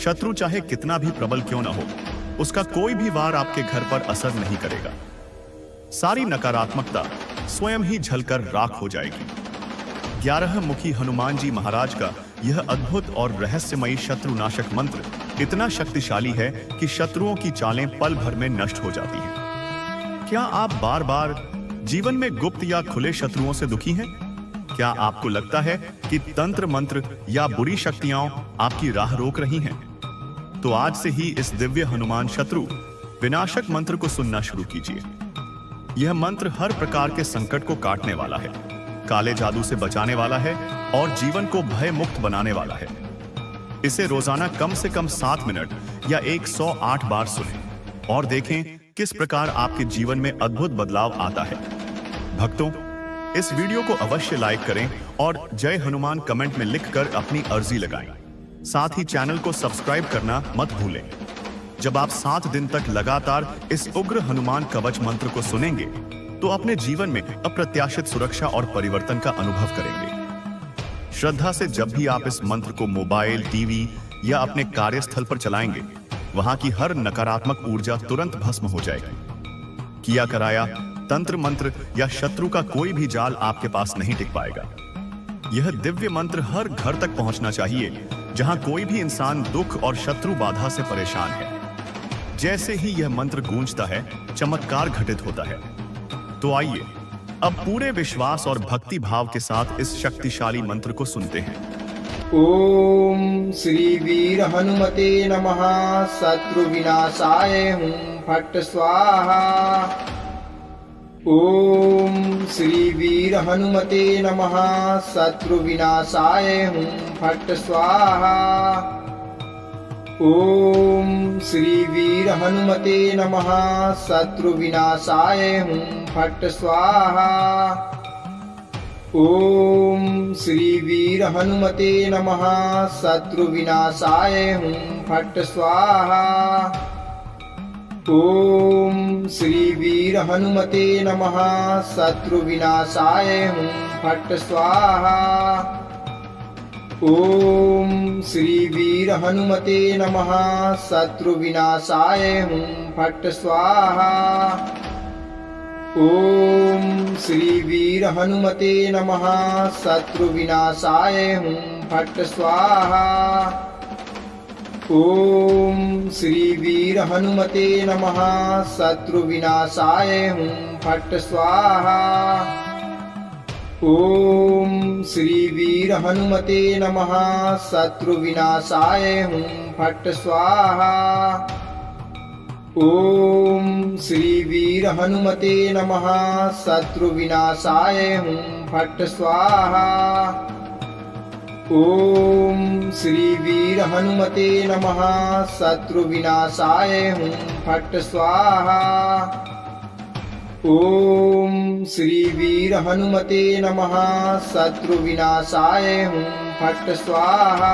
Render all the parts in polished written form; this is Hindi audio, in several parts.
शत्रु चाहे कितना भी प्रबल क्यों न हो, उसका कोई भी वार आपके घर पर असर नहीं करेगा। सारी नकारात्मकता स्वयं ही झलकर राख हो जाएगी। 11 मुखी हनुमान जी महाराज का यह अद्भुत और रहस्यमयी शत्रुनाशक मंत्र इतना शक्तिशाली है कि शत्रुओं की चालें पल भर में नष्ट हो जाती हैं। क्या आप बार बार जीवन में गुप्त या खुले शत्रुओं से दुखी हैं? क्या आपको लगता है कि तंत्र मंत्र या बुरी शक्तियां आपकी राह रोक रही हैं? तो आज से ही इस दिव्य हनुमान शत्रु विनाशक मंत्र को सुनना शुरू कीजिए। यह मंत्र हर प्रकार के संकट को काटने वाला है, काले जादू से बचाने वाला है और जीवन को भय मुक्त बनाने वाला है। इसे रोजाना कम से कम 7 मिनट या 108 बार सुनें और देखें किस प्रकार आपके जीवन में अद्भुत बदलाव आता है। भक्तों, इस वीडियो को अवश्य लाइक करें और जय हनुमान कमेंट में लिखकर अपनी अर्जी लगाएं। साथ ही चैनल को सब्सक्राइब करना मत भूलें। जब आप 7 दिन तक लगातार इस उग्र हनुमान कवच मंत्र को सुनेंगे तो अपने जीवन में अप्रत्याशित सुरक्षा और परिवर्तन का अनुभव करेंगे। श्रद्धा से जब भी आप इस मंत्र को मोबाइल, टीवी या अपने कार्यस्थल पर चलाएंगे, वहां की हर नकारात्मक ऊर्जा तुरंत भस्म हो जाएगी। किया कराया तंत्र मंत्र या शत्रु का कोई भी जाल आपके पास नहीं टिक पाएगा। यह दिव्य मंत्र हर घर तक पहुंचना चाहिए जहां कोई भी इंसान दुख और शत्रु बाधा से परेशान है। जैसे ही यह मंत्र गूंजता है, चमत्कार घटित होता है। तो आइए अब पूरे विश्वास और भक्ति भाव के साथ इस शक्तिशाली मंत्र को सुनते हैं। ओम श्री वीर हनुमते नमः। शत्रु विनाशाय हुं फट स्वाहा। ओम श्री वीर हनुमते नमः। शत्रु विनाशाय हुं फट स्वाहा। ओम श्री वीर हनुमते नमः। शत्रु विनाशाय हुं फट स्वाहा। ओम श्री वीर हनुमते नमः। शत्रु विनाशाय हुं फट स्वाहा। ओम श्री वीर हनुमते नमः। शत्रु विनाशाय हुं फट स्वाहा। ओम श्री वीर हनुमते नमः। शत्रु विनाशाय हुं फट स्वाहा। ओम श्री वीर हनुमते नमः। शत्रु विनाशाय हुं फट स्वाहा। ओम श्री वीर हनुमते नमः। शत्रु विनाशाय हुं फट स्वाहा। ओम श्री वीर हनुमते नमः। शत्रु विनाशाय हुं फट स्वाहा। ओम श्री वीर हनुमते नमः। शत्रु विनाशाय हुं फट स्वाहा। ओम श्री वीर हनुमते नमः। शत्रु विनाशाय हुं फट स्वाहा। ओम श्री वीर हनुमते नमः। शत्रु विनाशाय हुं फट स्वाहा।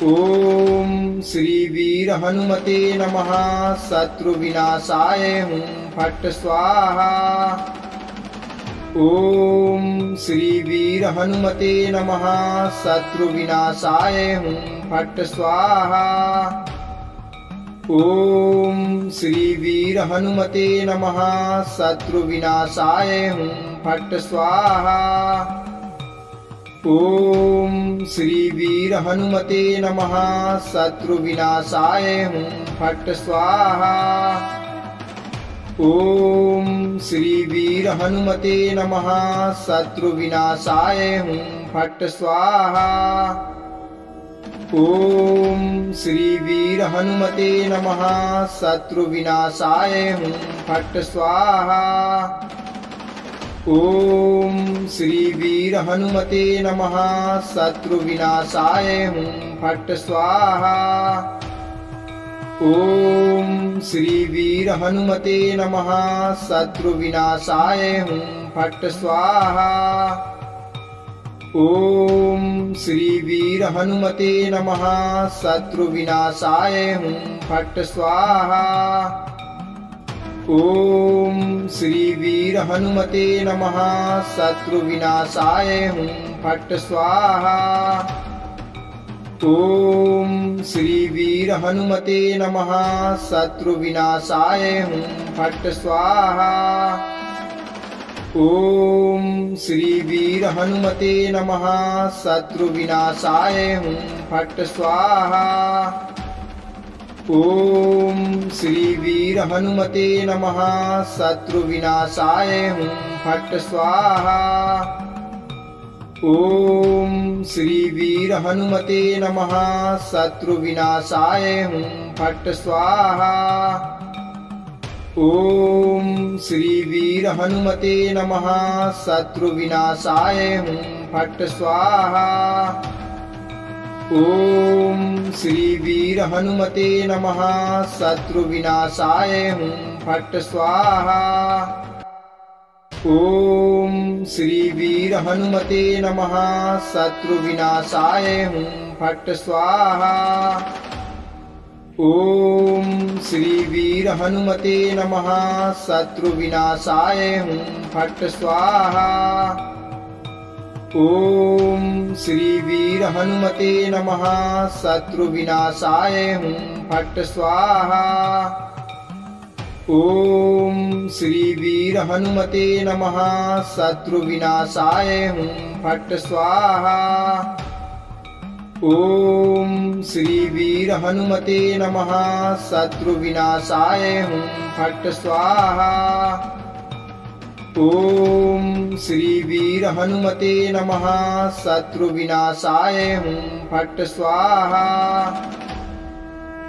ओम श्री वीर हनुमते नमः। शत्रु विनाशाय हुं फट स्वाहा। ओम श्री वीर हनुमते नमः। शत्रु विनाशाय हुं फट स्वाहा। ओम श्री वीर हनुमते नमः। शत्रु विनाशाय हुं फट स्वाहा। ओम श्री वीर हनुमते नमः। शत्रु विनाशाय हुं फट स्वाहा। ओम श्री वीर हनुमते नमः। शत्रु विनाशाय हुं फट स्वाहा। ओम श्री वीर हनुमते नमः। शत्रु विनाशाय हुं फट स्वाहा। ओम श्री वीर हनुमते नमः। शत्रु विनाशाय हुं फट स्वाहा। ओम श्री वीर हनुमते नमः। शत्रु विनाशाय हुं फट स्वाहा। ओम श्री वीर हनुमते नमः। शत्रु विनाशाय हुं फट स्वाहा। ओम श्री वीर हनुमते नमः। शत्रु विनाशाय हुं फट स्वाहा। ओम श्री वीर हनुमते नमः। शत्रु विनाशाय हुं फट् स्वाहा। ओम श्री वीर हनुमते नमः। शत्रु विनाशाय हुं फट् स्वाहा। ओम श्री वीर हनुमते नमः। शत्रु विनाशाय हुं फट् स्वाहा। ओम श्री वीर हनुमते नमः। शत्रु विनाशाय हुं फट् स्वाहा। ओम श्री वीर हनुमते नमः। शत्रु विनाशाय हुं फट् स्वाहा। ओम श्री वीर हनुमते नमः। शत्रु विनाशाय हुं फट् स्वाहा। ओम श्री वीर हनुमते नमः। शत्रु विनाशाय हुं फट् स्वाहा। ओम श्री वीर हनुमते नमः। शत्रु विनाशाय हुं फट् स्वाहा। ओम श्री वीर हनुमते नमः। शत्रु विनाशाय हुं फट् स्वाहा। ओम श्री वीर हनुमते नमः। शत्रु विनाशाय हुं फट् स्वाहा। ओम श्री वीर हनुमते नमः। शत्रु विनाशाय हुं फट् स्वाहा। ओम श्री वीर हनुमते नमः। शत्रु विनाशाय हुं फट् स्वाहा।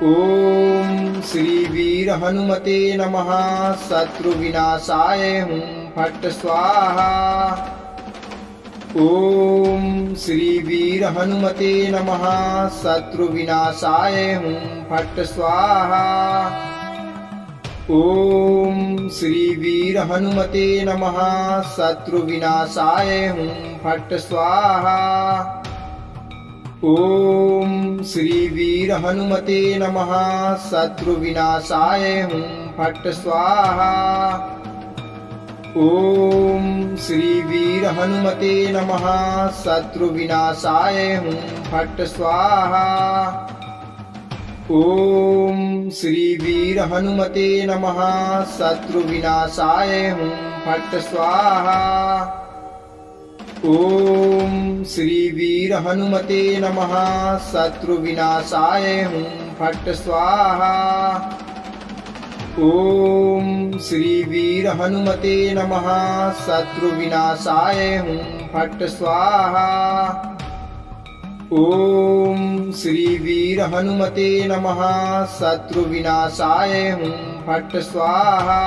ओम श्री वीर हनुमते नमः। शत्रु विनाशाय हुं फट् स्वाहा। ओम श्री वीर हनुमते नमः। शत्रु विनाशाय हुं फट् स्वाहा। ओम श्री वीर हनुमते नमः। शत्रु विनाशाय हुं फट् स्वाहा। ओम श्री वीर हनुमते नमः। शत्रु विनाशाय हुं फट् स्वाहा। ओम श्री वीर हनुमते नमः। शत्रु विनाशाय हुं फट् स्वाहा। ओम श्री वीर हनुमते नमः। शत्रु विनाशाय हुं फट् स्वाहा। ओम श्री वीर हनुमते नमः। शत्रु विनाशाय हुं फट् स्वाहा। ओम श्री वीर हनुमते नमः। शत्रु विनाशाय हुं फट् स्वाहा। ओम श्री वीर हनुमते नमः। शत्रु विनाशाय हुं फट् स्वाहा।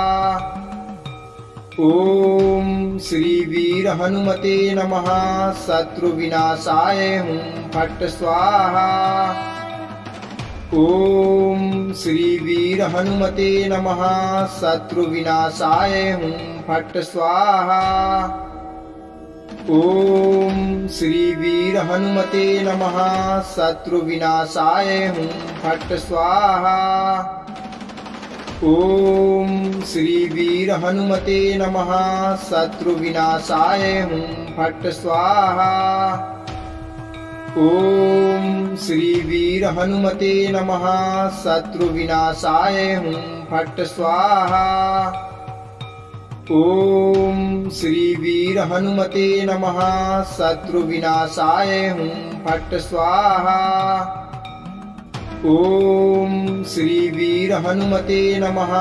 ओम श्री वीर हनुमते नमः। शत्रु विनाशाय हुं फट् स्वाहा। ओम श्री वीर हनुमते नमः। शत्रु विनाशाय हुं फट् स्वाहा। ओम श्री वीर हनुमते नमः। शत्रु विनाशाय हुं फट् स्वाहा। ओम श्री वीर हनुमते नमः। शत्रु विनाशाय हुं फट् स्वाहा। ओम श्री वीर हनुमते नमः। शत्रु विनाशाय हुं फट् स्वाहा। ओम श्री वीर हनुमते नमः। शत्रु विनाशाय हुं फट् स्वाहा। ओम श्री वीर हनुमते नमः।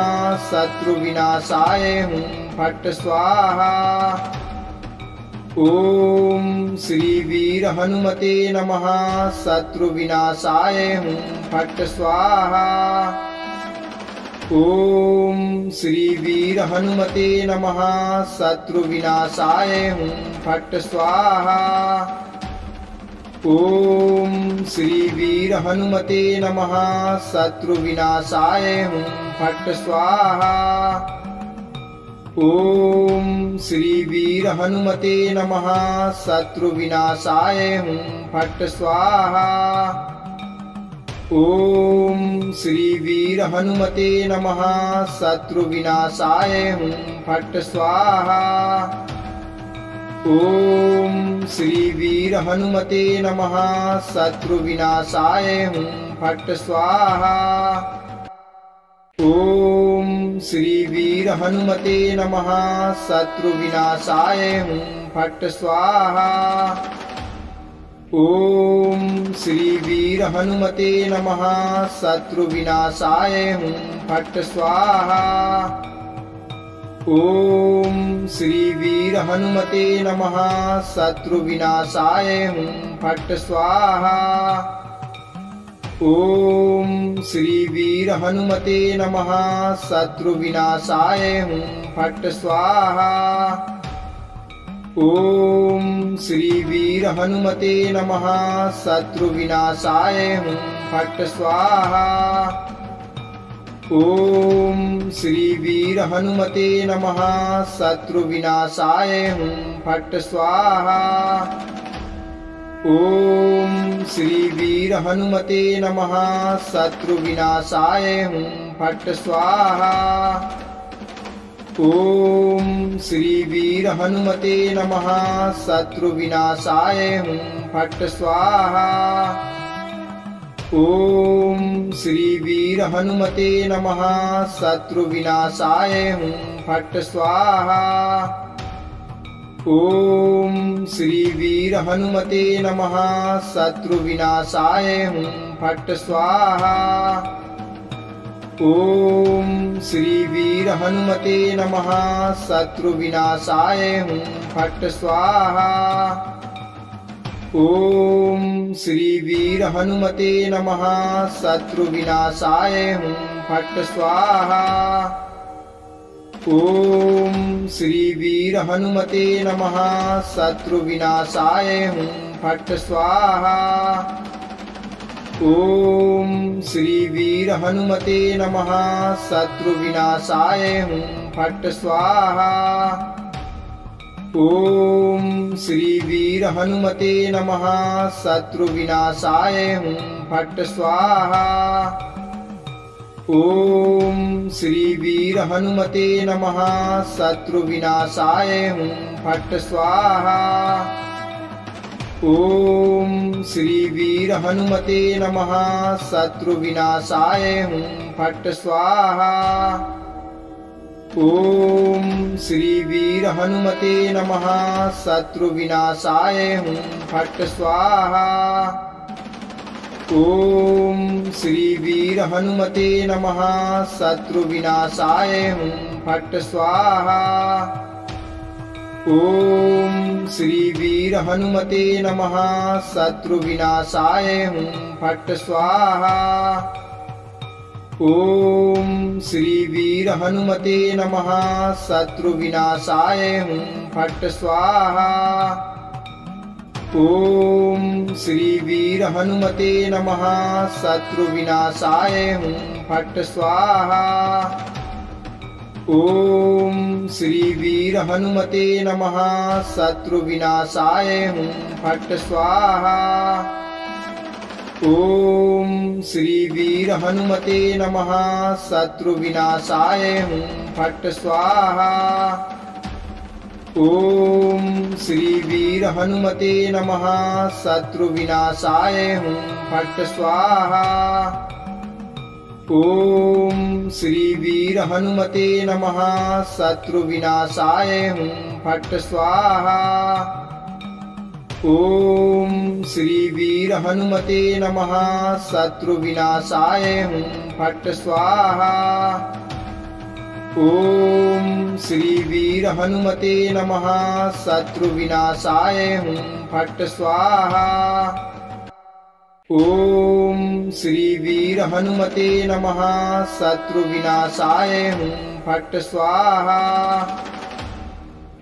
शत्रु विनाशाय हुं फट् स्वाहा। ओम श्री वीर हनुमते नमः। शत्रु विनाशाय हुं फट् स्वाहा। ओम श्री वीर हनुमते नमः। शत्रु विनाशाय हुं फट् स्वाहा। ओम श्री वीर हनुमते नमः। शत्रु विनाशाय हुं फट् स्वाहा। ओम श्री वीर हनुमते नमः। शत्रु विनाशाय हुं फट् स्वाहा। ओम श्री वीर हनुमते नमः। शत्रु विनाशाय हुं फट् स्वाहा। ओम श्री वीर हनुमते नमः। शत्रु विनाशाय हुं फट स्वाहा। ओम श्री वीर हनुमते नमः। शत्रु विनाशाय हुं फट स्वाहा। ओम श्री वीर हनुमते नमः। शत्रु विनाशाय हुं फट स्वाहा। ओम श्री वीर हनुमते नमः। शत्रु विनाशाय हुं फट स्वाहा। ओम श्री वीर हनुमते नमः। शत्रु विनाशाय हुं फट स्वाहा। ओम श्री वीर हनुमते नमः। शत्रु विनाशाय हुं फट स्वाहा। ओम श्री वीर हनुमते नमः। शत्रु विनाशाय हुं फट स्वाहा। ओम श्री वीर हनुमते नमः। शत्रु विनाशाय हुं फट स्वाहा। ओम श्री वीर हनुमते नमः। शत्रु विनाशाय हुं फट स्वाहा। ओम श्री वीर हनुमते नमः। शत्रु विनाशाय हुं फट स्वाहा। ओम श्री वीर हनुमते नमः। शत्रु विनाशाय हुं फट स्वाहा। ओम श्री वीर हनुमते नमः। शत्रु विनाशाय हुं फट स्वाहा। ओम श्री वीर हनुमते नमः। शत्रु विनाशाय हुं फट स्वाहा। ओम श्री वीर हनुमते नमः। शत्रु विनाशाय हुं फट स्वाहा। ओम श्री वीर हनुमते नमः। शत्रु विनाशाय हुं फट स्वाहा। ओम श्री वीर हनुमते नमः। शत्रु विनाशाय हुं फट स्वाहा। ओम श्री वीर हनुमते नमः। शत्रु विनाशाय हुं फट स्वाहा। ओम श्री वीर हनुमते नमः। शत्रु विनाशाय हुं फट स्वाहा। ओम श्री वीर हनुमते नमः। शत्रु विनाशाय हुं फट स्वाहा। ओम श्री वीर हनुमते नमः। शत्रु विनाशाय हुं फट स्वाहा। ओम श्री वीर हनुमते नमः। शत्रु विनाशाय हुं फट स्वाहा। ओम श्री वीर हनुमते नमः। शत्रु विनाशाय हुं फट स्वाहा। ओम श्री वीर हनुमते नमः। शत्रु विनाशाय हुं फट स्वाहा। ओम श्री वीर हनुमते नमः। शत्रु विनाशाय हुं फट स्वाहा। ओम श्री वीर हनुमते नमः। शत्रु विनाशाय हुं फट स्वाहा। ओम श्री वीर हनुमते नमः। शत्रु विनाशाय हुं फट स्वाहा। ओम श्री वीर हनुमते नमः। शत्रु विनाशाय हुं फट स्वाहा। ओम श्री वीर हनुमते नमः। शत्रु विनाशाय हुं फट स्वाहा। ओम श्री वीर हनुमते नमः। शत्रु विनाशाय हुं फट स्वाहा। ओम श्री वीर हनुमते नमः। शत्रु विनाशाय हुं फट स्वाहा।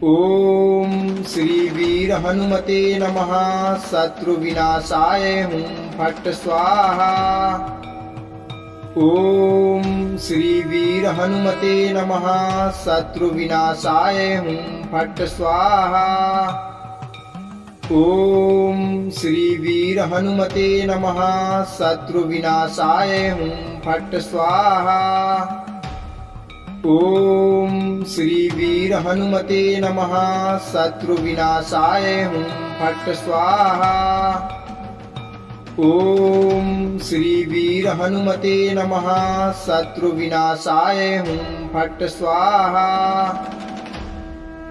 ओम श्री वीर हनुमते नमः। शत्रु विनाशाय हुं फट स्वाहा। ओम श्री वीर हनुमते नमः। शत्रु विनाशाय हुं फट स्वाहा। ओम श्री वीर हनुमते नमः। शत्रु विनाशाय हुं फट स्वाहा। ओम श्री वीर हनुमते नमः। शत्रु विनाशाय हुं फट् स्वाहा। ओम श्री वीर हनुमते नमः। शत्रु विनाशाय हुं फट् स्वाहा।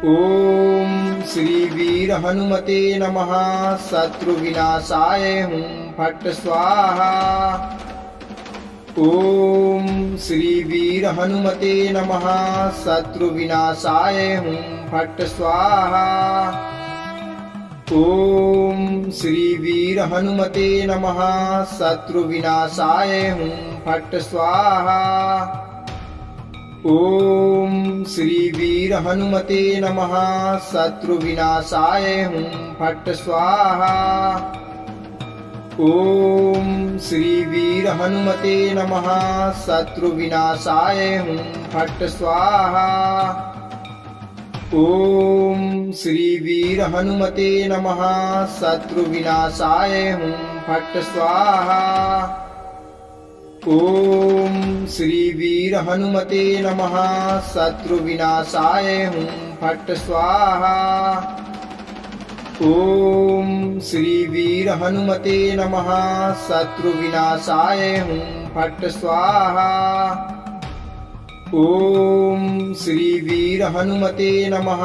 ओम श्री वीर हनुमते नमः। शत्रु विनाशाय हुं फट् स्वाहा। ओम श्री वीर हनुमते नमः। शत्रु विनाशाय हुं फट् स्वाहा। ओम श्री वीर हनुमते नमः। शत्रु विनाशाय हुं फट् स्वाहा। ओम श्री वीर हनुमते नमः। शत्रु विनाशाय हुं फट् स्वाहा। ओम श्री वीर हनुमते नमः। शत्रु विनाशाय हुं फट् स्वाहा। ओम श्री वीर हनुमते नमः। शत्रु विनाशाय हुं फट् स्वाहा। ओम श्री वीर हनुमते नमः। शत्रु विनाशाय हुं फट् स्वाहा। ओम श्री वीर हनुमते नमः। शत्रु विनाशाय हुं फट् स्वाहा। ओम श्री वीर हनुमते नमः।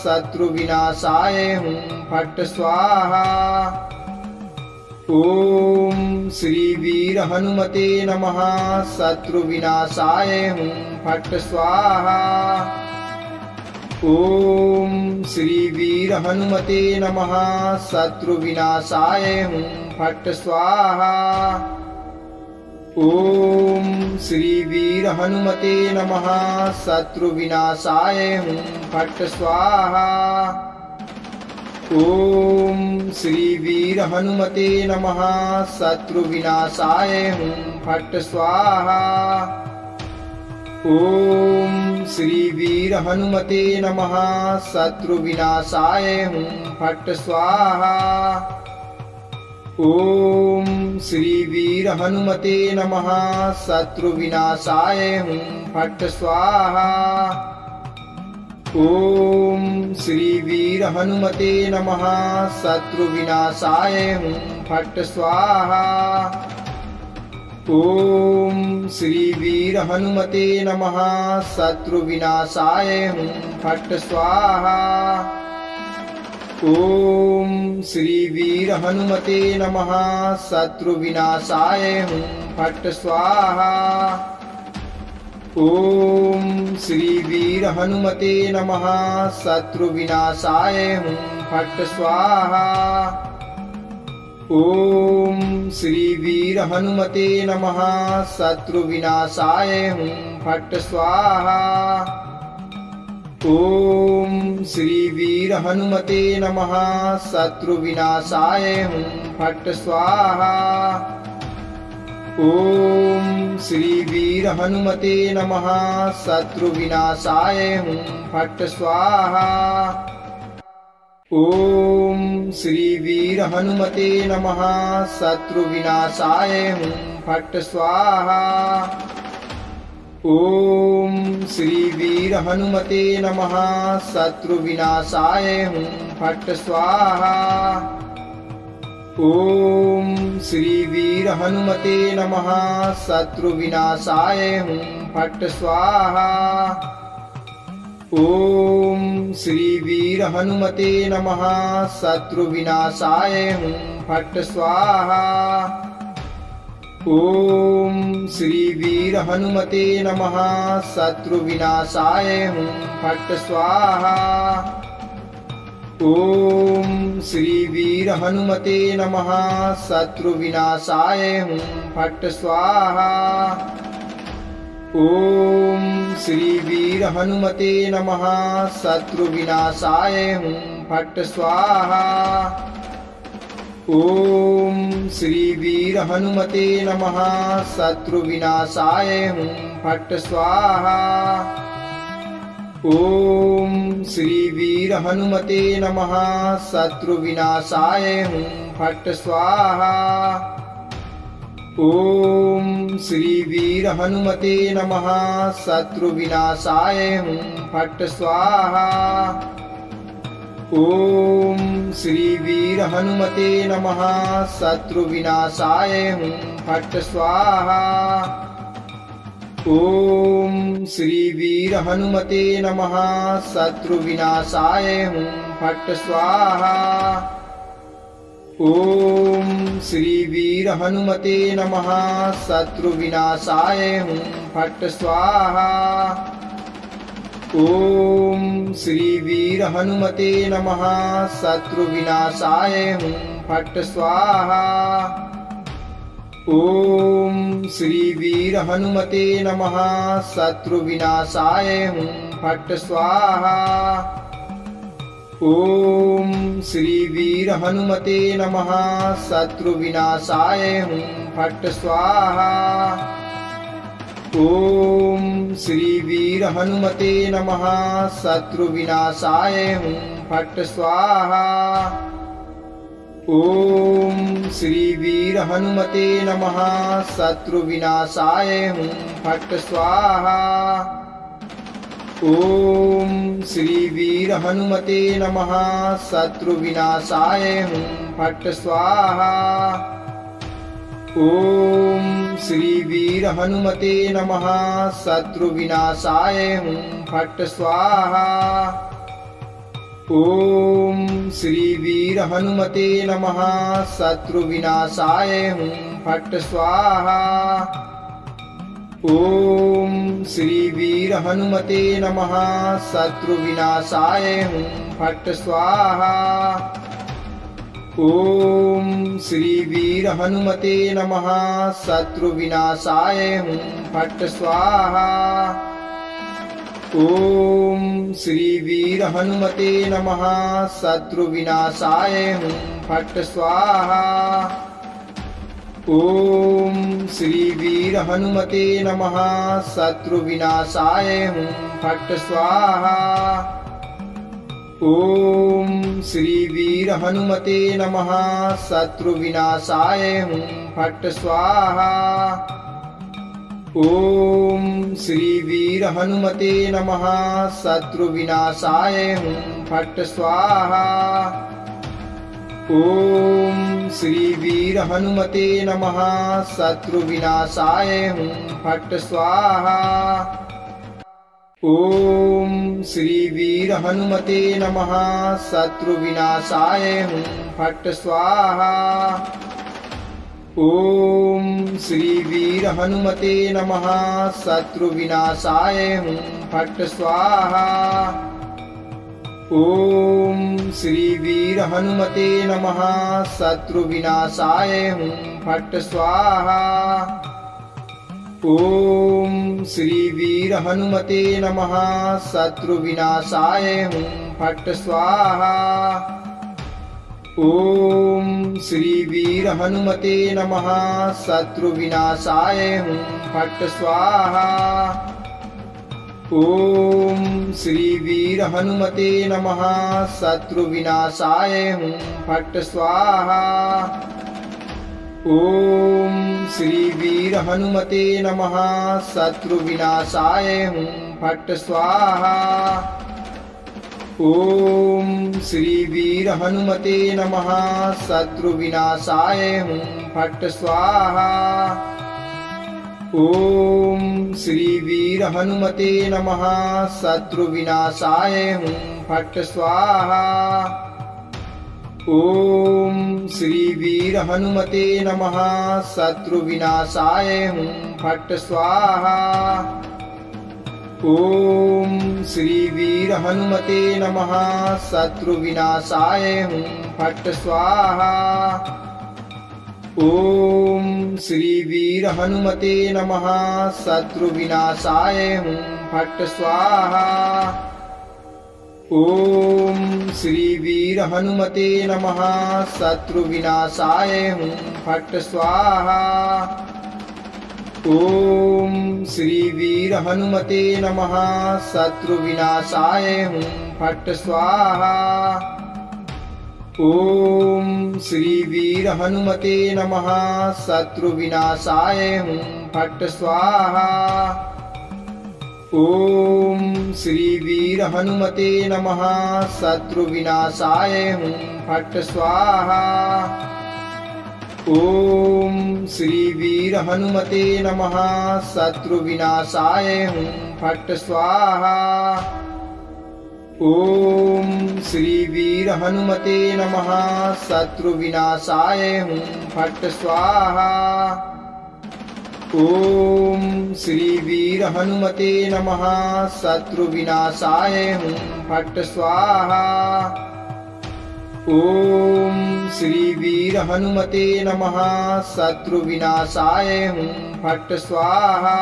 शत्रु विनाशाय हुं फट् स्वाहा। ओम श्री वीर हनुमते नमः। शत्रु विनाशाय हुं फट् स्वाहा। ओम श्री वीर हनुमते नमः। शत्रु विनाशाय हुं फट् स्वाहा। ओम श्री वीर हनुमते नमः। शत्रु विनाशाय हुं फट् स्वाहा। ओम श्री वीर हनुमते नमः। शत्रु विनाशाय हुं फट् स्वाहा। ओम श्री वीर हनुमते नमः। शत्रु विनाशाय हुं फट् स्वाहा। ओम श्री वीर हनुमते नमः। शत्रु विनाशाय हुं फट् स्वाहा। ओम श्री वीर हनुमते नमः। शत्रु विनाशाय हुं फट् स्वाहा। ओम श्री वीर हनुमते नमः। शत्रु विनाशाय हुं फट् स्वाहा। ओम श्री वीर हनुमते नमः। शत्रु विनाशाय हुं फट् स्वाहा। ओम श्री वीर हनुमते नमः। शत्रु विनाशाय हुं फट् स्वाहा। ओम श्री वीर हनुमते नमः। शत्रु विनाशाय हुं फट् स्वाहा। ओम श्री वीर हनुमते नमः। शत्रु विनाशाय हुं फट् स्वाहा। ओम श्री वीर हनुमते नमः। शत्रु विनाशाय हुं फट् स्वाहा। ओम श्री वीर हनुमते नमः। शत्रु विनाशाय हुं फट् स्वाहा। ओम श्री वीर हनुमते नमः। शत्रु विनाशाय हुं फट् स्वाहा। ओम श्री वीर हनुमते नमः। शत्रु विनाशाय हुं फट् स्वाहा। ओम श्री वीर हनुमते नमः। शत्रु विनाशाय हुं फट् स्वाहा। ओम श्री वीर हनुमते नमः। शत्रु विनाशाय हुं फट् स्वाहा। ओम श्री वीर हनुमते नमः। शत्रु विनाशाय हुं फट् स्वाहा। ओम श्री वीर हनुमते नमः। शत्रु विनाशाय हुं फट् स्वाहा। ओम श्री वीर हनुमते नमः। शत्रु विनाशाय हुं फट् स्वाहा। ओम श्री वीर हनुमते नमः। शत्रु विनाशाय हुं फट् स्वाहा। ओम श्री वीर हनुमते नमः। शत्रु विनाशाय हुं फट स्वाहा। ओम श्री वीर हनुमते नमः। शत्रु विनाशाय हुं फट स्वाहा। ओम श्री वीर हनुमते नमः। शत्रु विनाशाय हुं फट स्वाहा। ओम श्री वीर हनुमते नमः। शत्रु विनाशाय हुं फट स्वाहा। ओम श्री वीर हनुमते नमः। शत्रु विनाशाय हुं फट स्वाहा। ओम श्री वीर हनुमते नमः। शत्रु विनाशाय हुं फट स्वाहा। ओम श्री वीर हनुमते नमः। शत्रु विनाशाय हुं फट स्वाहा। ओम श्री वीर हनुमते नमः। शत्रु विनाशाय हुं फट स्वाहा। ओम श्री वीर हनुमते नमः। शत्रु विनाशाय हुं फट स्वाहा। ओम श्री वीर हनुमते नमः। शत्रु विनाशाय हुं फट स्वाहा। ओम श्री वीर हनुमते नमः। शत्रु विनाशाय हुं फट स्वाहा। ओम श्री वीर हनुमते नमः। शत्रु विनाशाय हुं फट स्वाहा। ओम श्री वीर हनुमते नमः। शत्रु विनाशाय हुं फट स्वाहा। ओम श्री वीर हनुमते नमः। शत्रु विनाशाय हुं फट स्वाहा। ओम श्री वीर हनुमते नमः। शत्रु विनाशाय हुं फट स्वाहा। ओम श्री वीर हनुमते नमः। शत्रु विनाशाय हुं फट स्वाहा। ओम श्री वीर हनुमते नमः। शत्रु विनाशाय हुं फट स्वाहा। ओम श्री वीर हनुमते नमः। शत्रु विनाशाय हुं फट स्वाहा। ओम श्री वीर हनुमते नमः। शत्रु विनाशाय हुं फट स्वाहा। ओम श्री वीर हनुमते नमः। शत्रु विनाशाय हुं फट स्वाहा। ओम श्री वीर हनुमते नमः। शत्रु विनाशाय हुं फट स्वाहा। ओम श्री वीर हनुमते नमः। शत्रु विनाशाय हुं फट स्वाहा। ओम श्री वीर हनुमते नमः। शत्रु विनाशाय हुं फट स्वाहा। ओम श्री वीर हनुमते नमः। शत्रु विनाशाय हुं फट स्वाहा। ओम श्री वीर हनुमते नमः। शत्रु विनाशाय हुं फट स्वाहा। ओम श्री वीर हनुमते नमः। शत्रु विनाशाय हुं फट स्वाहा। ओम श्री वीर हनुमते नमः। शत्रु विनाशाय हुं फट स्वाहा। ओम श्री वीर हनुमते नमः। शत्रु विनाशाय हुं फट स्वाहा। ओम श्री वीर हनुमते नमः। शत्रु विनाशाय हुं फट स्वाहा। ओम श्री वीर हनुमते नमः। शत्रु विनाशाय हुं फट स्वाहा। ओम श्री वीर हनुमते नमः। शत्रु विनाशाय हुं फट स्वाहा। ओम श्री वीर हनुमते नमः। शत्रु विनाशाय हुं फट स्वाहा। ओम श्री वीर हनुमते नमः। शत्रु विनाशाय हुं फट स्वाहा। ओम श्री वीर हनुमते नमः। शत्रु विनाशाय हुं फट स्वाहा। ओम श्री वीर हनुमते नमः। शत्रु विनाशाय हुं फट स्वाहा। ओम श्री वीर हनुमते नमः। शत्रु विनाशाय हुं फट स्वाहा। ओम श्री वीर हनुमते नमः। शत्रु विनाशाय हुं फट स्वाहा। ओम श्री वीर हनुमते नमः। शत्रु विनाशाय हुं फट स्वाहा। ओम श्री वीर हनुमते नमः। शत्रु विनाशाय हुं फट स्वाहा।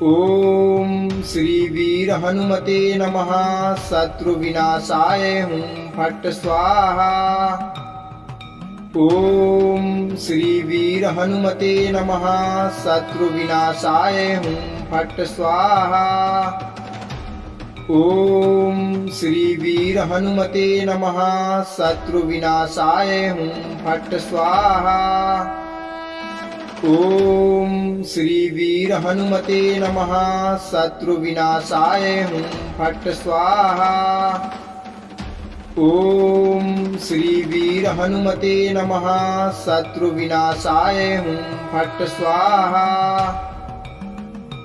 ओम श्री वीर हनुमते नमः। शत्रु विनाशाय हुं फट स्वाहा। ओम श्री वीर हनुमते नमः। शत्रु विनाशाय हुं फट स्वाहा। ओम श्री वीर हनुमते नमः। शत्रु विनाशाय हुं फट स्वाहा। ओम श्री वीर हनुमते नमः। शत्रु विनाशाय हुं फट स्वाहा। ओम श्री वीर हनुमते नमः। शत्रु विनाशाय हुं फट स्वाहा।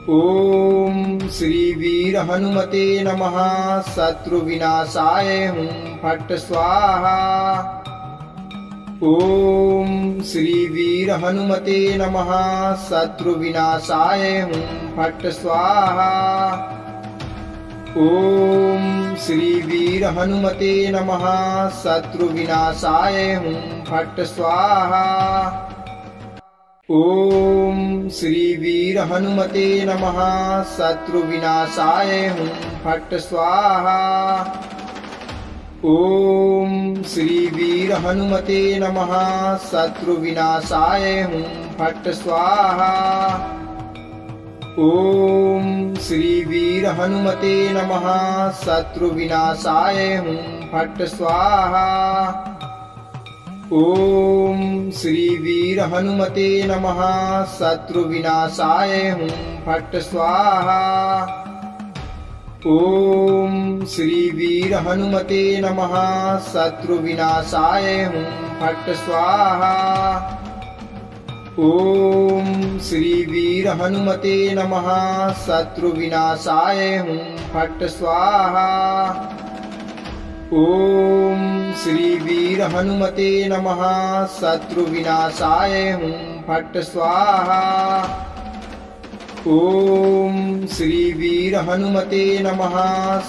ओम श्री वीर हनुमते नमः। शत्रु विनाशाय हुं फट स्वाहा। ओम श्री वीर हनुमते नमः। शत्रु विनाशाय हुं फट स्वाहा। ओम श्री वीर हनुमते नमः। शत्रु विनाशाय हुं फट स्वाहा। ओम श्री वीर हनुमते नमः। शत्रु विनाशाय हुं फट स्वाहा। ओम श्री वीर हनुमते नमः। शत्रु विनाशाय हुं फट स्वाहा। ओम श्री वीर हनुमते नमः। शत्रु विनाशाय हुं फट स्वाहा। ओम श्री वीर हनुमते नमः। शत्रु विनाशाय हुं फट स्वाहा। ओम श्री वीर हनुमते नमः। शत्रु विनाशाय हुं फट स्वाहा। ओम श्री वीर हनुमते नमः। शत्रु विनाशाय हुं फट स्वाहा। ओम श्री वीर हनुमते नमः। शत्रु विनाशाय हुं फट स्वाहा। ओम श्री वीर हनुमते नमः।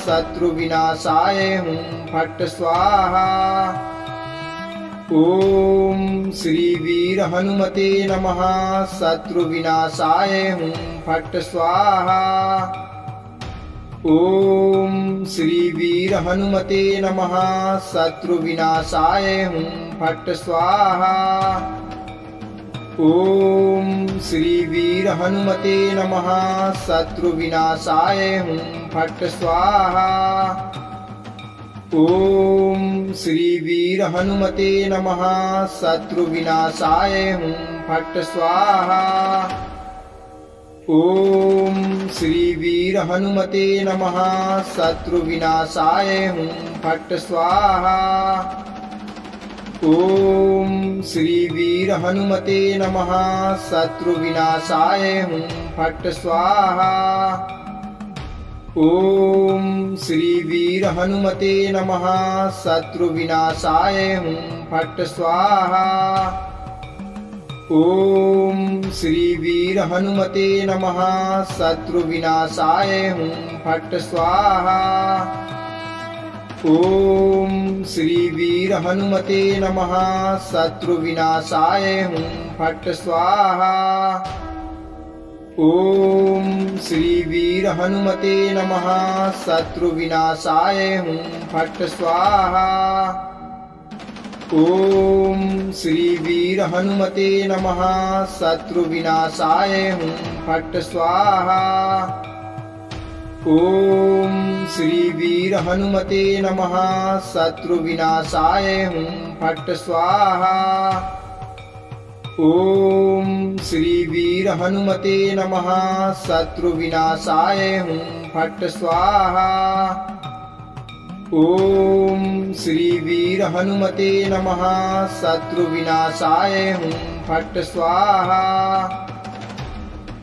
शत्रु विनाशाय हुं फट स्वाहा। ओम श्री वीर हनुमते नमः। शत्रु विनाशाय हुं फट स्वाहा। ओम श्री वीर हनुमते नमः। शत्रु विनाशाय हुं फट स्वाहा। ओम श्री वीर हनुमते नमः। शत्रु विनाशाय हुं फट स्वाहा। ओम श्री वीर हनुमते नमः। शत्रु विनाशाय हुं फट स्वाहा। ओम श्री वीर हनुमते नमः। शत्रु विनाशाय हुं फट स्वाहा। ओम श्री वीर हनुमते नमः। शत्रु विनाशाय हुं फट स्वाहा। ओम श्री वीर हनुमते नमः। शत्रु विनाशाय हुं फट स्वाहा। ओम श्री वीर हनुमते नमः। शत्रु विनाशाय हुं फट स्वाहा। ओम श्री वीर हनुमते नमः। शत्रु विनाशाय हुं फट स्वाहा। ओम श्री वीर हनुमते नमः। शत्रु विनाशाय हुं फट स्वाहा। ओम श्री वीर हनुमते नमः। शत्रु विनाशाय हुं फट स्वाहा। ओम श्री वीर हनुमते नमः। शत्रु विनाशाय हुं फट् स्वाहा। ओम श्री वीर हनुमते नमः। शत्रु विनाशाय हुं फट् स्वाहा। ओम श्री वीर हनुमते नमः। शत्रु विनाशाय हुं फट् स्वाहा।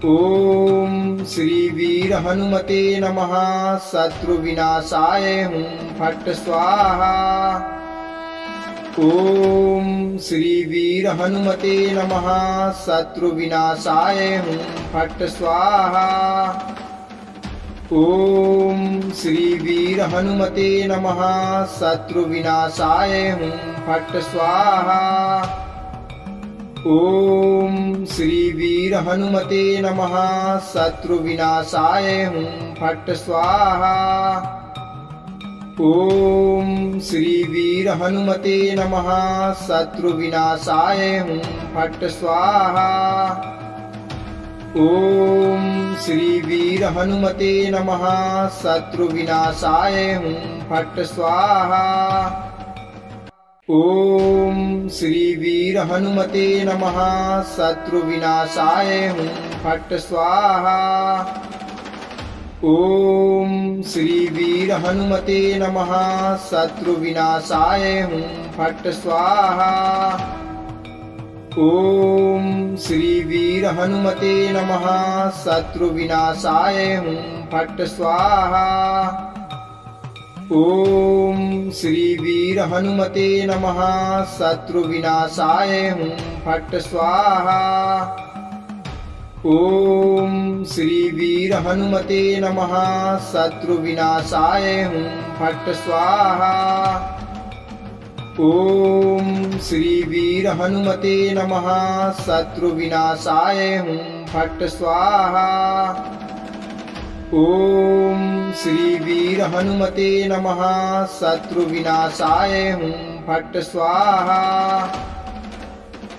ओम श्री वीर हनुमते नमः। शत्रु विनाशाय हुं फट् स्वाहा। ओम श्री वीर हनुमते नमः। शत्रु विनाशाय हुं फट् स्वाहा। ओम श्री वीर हनुमते नमः। शत्रु विनाशाय हुं फट् स्वाहा। ओम श्री वीर हनुमते नमः। शत्रु विनाशाय हुं फट् स्वाहा। ओम श्री वीर हनुमते नमः। शत्रु विनाशाय हुं फट् स्वाहा। ओम श्री वीर हनुमते नमः। शत्रु विनाशाय हुं फट् स्वाहा। ओम श्री वीर हनुमते नमः। शत्रु विनाशाय हुं फट् स्वाहा। ओम श्री वीर हनुमते नमः। शत्रु विनाशाय हुं फट् स्वाहा। ओम श्री वीर हनुमते नमः। शत्रु विनाशाय हुं फट् स्वाहा। ओम श्री वीर हनुमते नमः। शत्रु विनाशाय हुं फट् स्वाहा। ओम श्री वीर हनुमते नमः। शत्रु विनाशाय हुं फट् स्वाहा। ओम श्री वीर हनुमते नमः। शत्रु विनाशाय हुं फट् स्वाहा। ओम श्री वीर हनुमते नमः। शत्रु विनाशाय हुं फट् स्वाहा।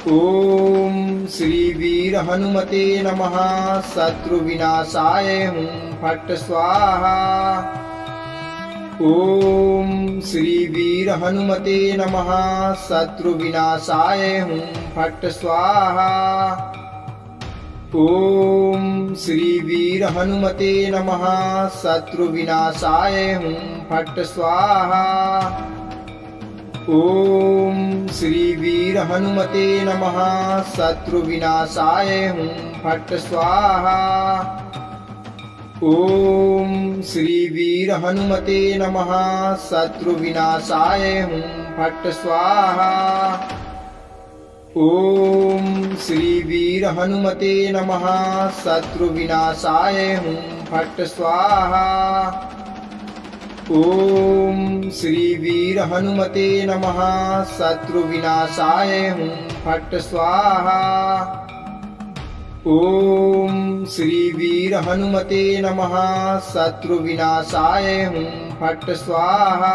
ओम श्री वीर हनुमते नमः। शत्रु विनाशाय हुं फट् स्वाहा। ओम श्री वीर हनुमते नमः। शत्रु विनाशाय हुं फट् स्वाहा। ओम श्री वीर हनुमते नमः। शत्रु विनाशाय हुं फट् स्वाहा। ओम श्री वीर हनुमते नमः। शत्रु विनाशाय हुं फट् स्वाहा। ओम श्री वीर हनुमते नमः। शत्रु विनाशाय हुं फट् स्वाहा। ओम श्री वीर हनुमते नमः। शत्रु विनाशाय हुं फट् स्वाहा। ओम श्री वीर हनुमते नमः। शत्रु विनाशाय हुं फट् स्वाहा। ओम श्री वीर हनुमते नमः। शत्रु विनाशाय हुं फट् स्वाहा।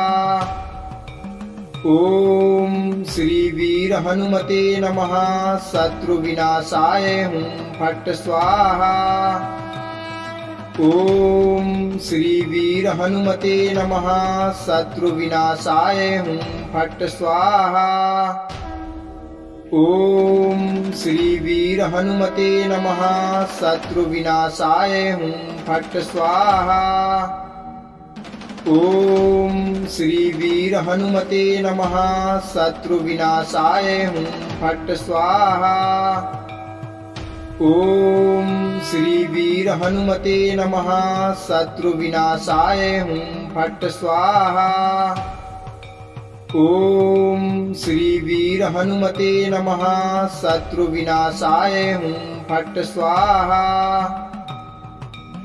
ओम श्री वीर हनुमते नमः। शत्रु विनाशाय हुं फट् स्वाहा। ओम श्री वीर हनुमते नमः। शत्रु विनाशाय हुं फट् स्वाहा। ओम श्री वीर हनुमते नमः। शत्रु विनाशाय हुं फट् स्वाहा। ओम श्री वीर हनुमते नमः। शत्रु विनाशाय हुं फट् स्वाहा। ओम श्री वीर हनुमते नमः। शत्रु विनाशाय हुं फट् स्वाहा। ओम श्री वीर हनुमते नमः। शत्रु विनाशाय हुं फट् स्वाहा।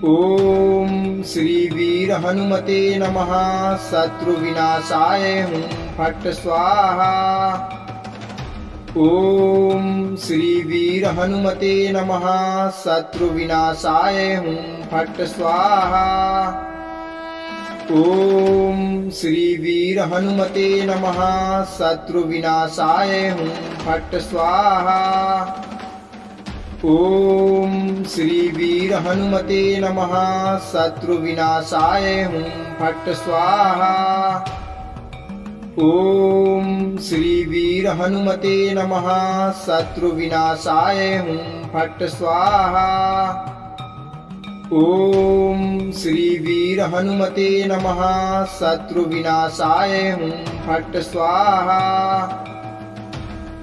ओम श्री वीर हनुमते नमः। शत्रु विनाशाय हुं फट् स्वाहा। ओम श्री वीर हनुमते नमः। शत्रु विनाशाय हुं फट् स्वाहा। ओम श्री वीर हनुमते नमः। शत्रु विनाशाय हुं फट् स्वाहा। ओम श्री वीर हनुमते नमः। शत्रु विनाशाय हुं फट् स्वाहा। ओम श्री वीर हनुमते नमः। शत्रु विनाशाय हुं फट् स्वाहा। ओम श्री वीर हनुमते नमः। शत्रु विनाशाय हुं फट् स्वाहा।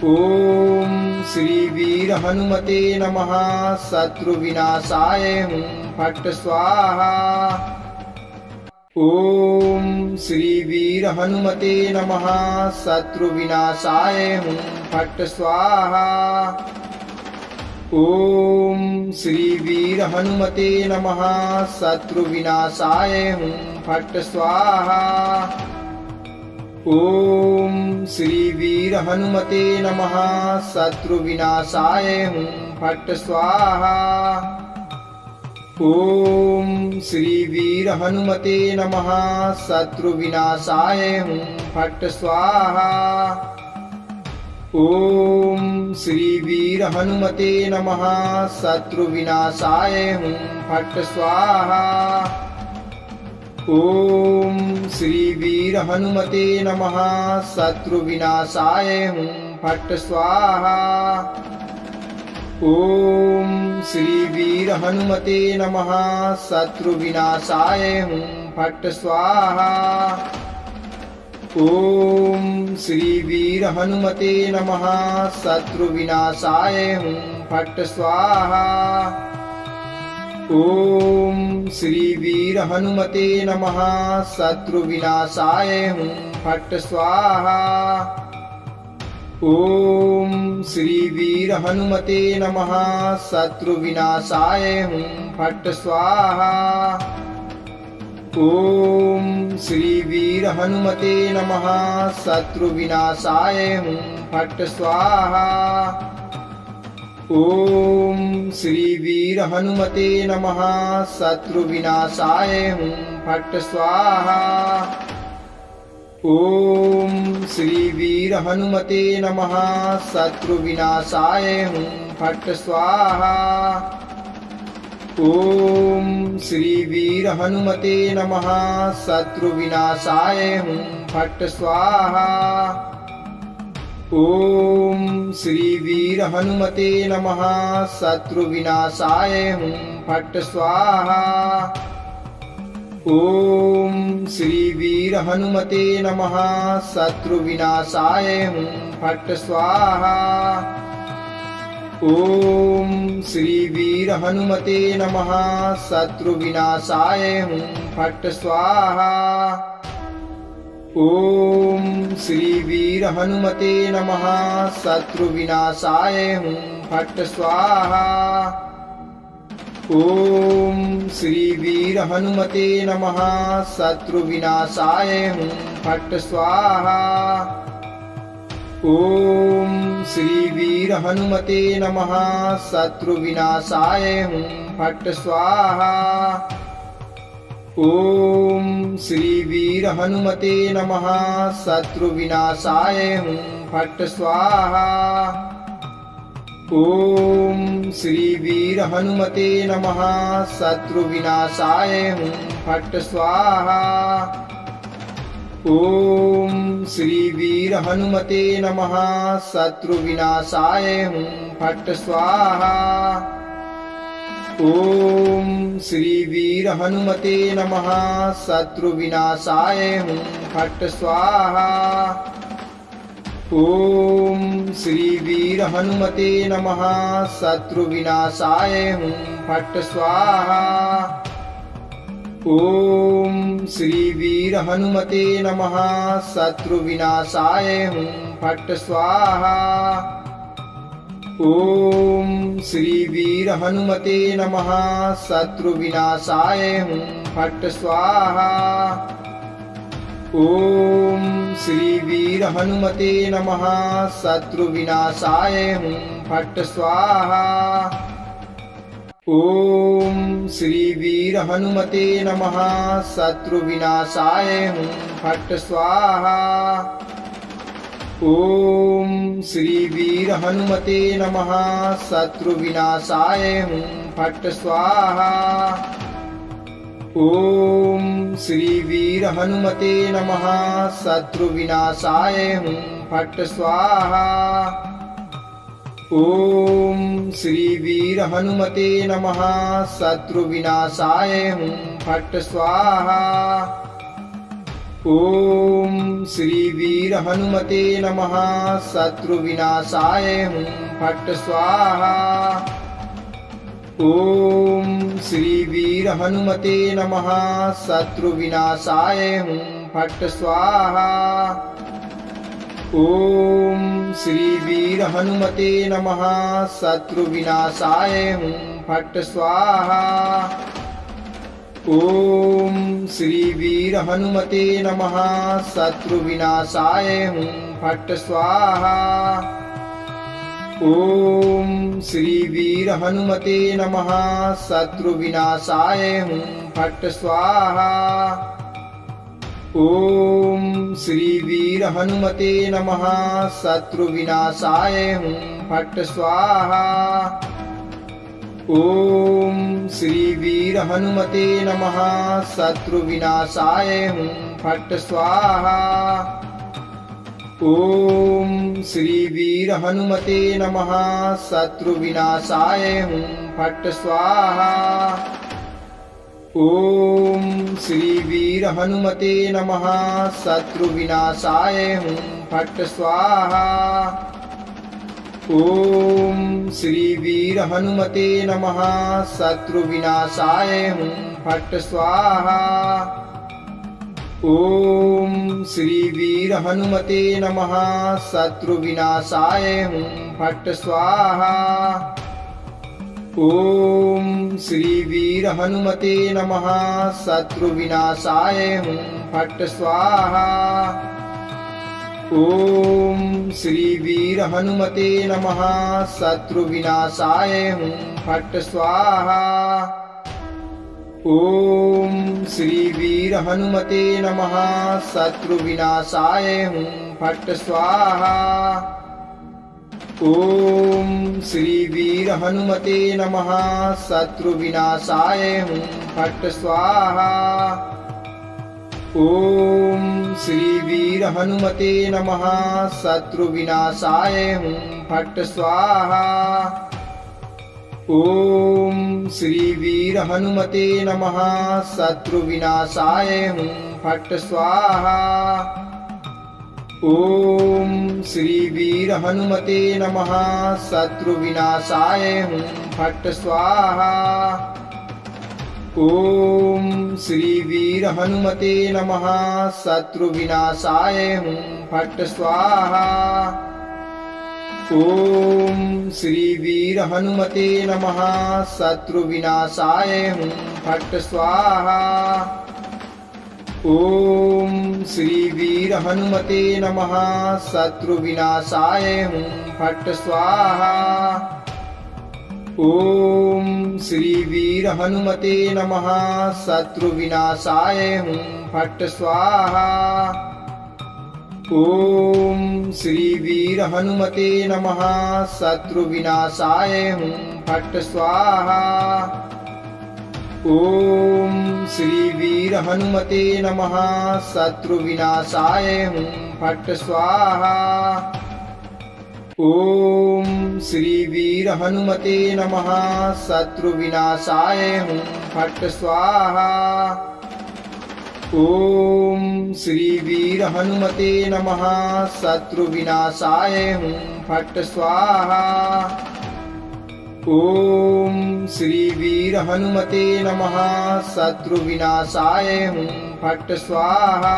ओम श्री वीर हनुमते नमः। शत्रु विनाशाय हुं फट् स्वाहा। ओम श्री वीर हनुमते नमः। शत्रु विनाशाय हुं फट् स्वाहा। ओम श्री वीर हनुमते नमः। शत्रु विनाशाय हुं फट् स्वाहा। ओम श्री वीर हनुमते नमः। शत्रु विनाशाय हुं फट् स्वाहा। ओम श्री वीर हनुमते नमः। शत्रु विनाशाय हुं फट् स्वाहा। ओम श्री वीर हनुमते नमः। शत्रु विनाशाय हुं फट् स्वाहा। ओम श्री वीर हनुमते नमः। शत्रु विनाशाय हुं फट् स्वाहा। ओम श्री वीर हनुमते नमः। शत्रु विनाशाय हुं फट् स्वाहा। ओम श्री वीर हनुमते नमः। शत्रु विनाशाय हुं फट् स्वाहा। ओम श्री वीर हनुमते नमः। शत्रु विनाशाय हुं फट् स्वाहा। ओम श्री वीर हनुमते नमः। शत्रु विनाशाय हुं फट् स्वाहा। ओम श्री वीर हनुमते नमः। शत्रु विनाशाय हुं फट् स्वाहा। ओम श्री वीर हनुमते नमः। शत्रु विनाशाय हुं फट् स्वाहा। ओम श्री वीर हनुमते नमः। शत्रु विनाशाय हुं फट् स्वाहा। ओम श्री वीर हनुमते नमः। शत्रु विनाशाय हुं फट् स्वाहा। ओम श्री वीर हनुमते नमः। शत्रु विनाशाय हुं फट् स्वाहा। ओम श्री वीर हनुमते नमः। शत्रु विनाशाय हुं फट् स्वाहा। ओम श्री वीर हनुमते नमः। शत्रु विनाशाय हुं फट् स्वाहा। ओम श्री वीर हनुमते नमः। शत्रु विनाशाय हुं फट् स्वाहा। ओम श्री वीर हनुमते नमः। शत्रु विनाशाय हुं फट् स्वाहा। ओम श्री वीर हनुमते नमः। शत्रु विनाशाय हुं फट् स्वाहा। ओम श्री वीर हनुमते नमः। शत्रु विनाशाय हुं फट् स्वाहा। ओम श्री वीर हनुमते नमः। शत्रु विनाशाय हुं फट् स्वाहा। ओम श्री वीर हनुमते नमः। शत्रु विनाशाय हुं फट् स्वाहा। ओम श्री वीर हनुमते नमः। शत्रु विनाशाय हुं फट् स्वाहा। ओम श्री वीर हनुमते नमः। शत्रु विनाशाय हुं फट् स्वाहा। ओम श्री वीर हनुमते नमः। शत्रु विनाशाय हुं फट् स्वाहा। ओम श्री वीर हनुमते नमः। शत्रु विनाशाय हुं फट् स्वाहा। ओम श्री वीर हनुमते नमः। शत्रु विनाशाय हुं फट् स्वाहा। ओम श्री वीर हनुमते नमः। शत्रु विनाशाय हुं फट् स्वाहा। ओम श्री वीर हनुमते नमः। शत्रु विनाशाय हुं फट् स्वाहा। ओम श्री वीर हनुमते नमः। शत्रु विनाशाय हुं फट् स्वाहा। ओम श्री वीर हनुमते नमः। शत्रु विनाशाय हुं फट् स्वाहा। ओम श्री वीर हनुमते नमः। शत्रु विनाशाय हुं फट् स्वाहा। ओम श्री वीर हनुमते नमः। शत्रु विनाशाय हुं फट् स्वाहा। ओम श्री वीर हनुमते नमः। शत्रु विनाशाय हुं फट् स्वाहा। ओम श्री वीर हनुमते नमः। शत्रु विनाशाय हुं फट् स्वाहा। ओम श्री वीर हनुमते नमः। शत्रु विनाशाय हुं फट् स्वाहा। ओम श्री वीर हनुमते नमः। शत्रु विनाशाय हुं फट् स्वाहा। ओम श्री वीर हनुमते नमः। शत्रु विनाशाय हुं फट् स्वाहा। ओम श्री वीर हनुमते नमः। शत्रु विनाशाय हुं फट् स्वाहा। ओम श्री वीर हनुमते नमः। शत्रु विनाशाय हुं फट् स्वाहा। ओम श्री वीर हनुमते नमः। शत्रु विनाशाय हुं फट् स्वाहा। ओम श्री वीर हनुमते नमः। शत्रु विनाशाय हुं फट् स्वाहा। ओम श्री वीर हनुमते नमः। शत्रु विनाशाय हुं फट् स्वाहा। ओम श्री वीर हनुमते नमः। शत्रु विनाशाय हुं फट् स्वाहा। ओम श्री वीर हनुमते नमः। शत्रु विनाशाय हुं फट् स्वाहा। ओम श्री वीर हनुमते नमः। शत्रु विनाशाय हुं फट् स्वाहा। ओम श्री वीर हनुमते नमः। शत्रु विनाशाय हुं फट् स्वाहा। ओम श्री वीर हनुमते नमः। शत्रु विनाशाय हुं फट् स्वाहा। ओम श्री वीर हनुमते नमः। शत्रु विनाशाय हुं फट् स्वाहा। ओम श्री वीर हनुमते नमः। शत्रु विनाशाय हुं फट् स्वाहा। ओम श्री वीर हनुमते नमः। शत्रु विनाशाय हुं फट् स्वाहा। ओम श्री वीर हनुमते नमः। शत्रु विनाशाय हुं फट् स्वाहा। ओम श्री वीर हनुमते नमः। शत्रु विनाशाय हुं फट् स्वाहा। ओम श्री वीर हनुमते नमः। शत्रु विनाशाय हुं फट् स्वाहा। ओम श्री वीर हनुमते नमः। शत्रु विनाशाय हुं फट् स्वाहा। ओम श्री वीर हनुमते नमः। शत्रु विनाशाय हुं फट् स्वाहा। ओम श्री वीर हनुमते नमः। शत्रु विनाशाय हुं फट् स्वाहा। ओम श्री वीर हनुमते नमः। शत्रु विनाशाय हुं फट् स्वाहा।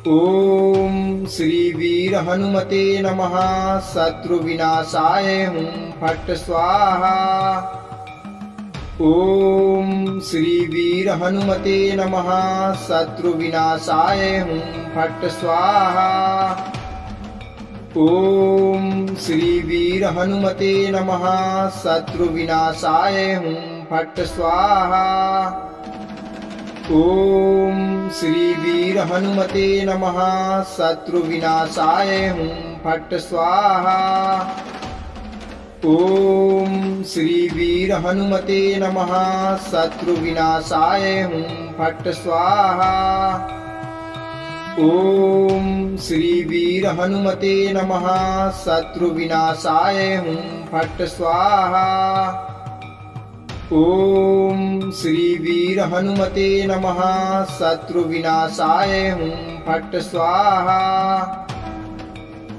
ओम श्री वीर हनुमते नमः। शत्रु विनाशाय हुं फट् स्वाहा। ओम श्री वीर हनुमते नमः। शत्रु विनाशाय हुं फट् स्वाहा। ओम श्री वीर हनुमते नमः। शत्रु विनाशाय हुं फट् स्वाहा। ओम श्री वीर हनुमते नमः। शत्रु विनाशाय हुं फट् स्वाहा। ओम श्री वीर हनुमते नमः। शत्रु विनाशाय हुं फट् स्वाहा। ओम श्री वीर हनुमते नमः। शत्रु विनाशाय हुं फट् स्वाहा। ओम श्री वीर हनुमते नमः। शत्रु विनाशाय हुं फट् स्वाहा।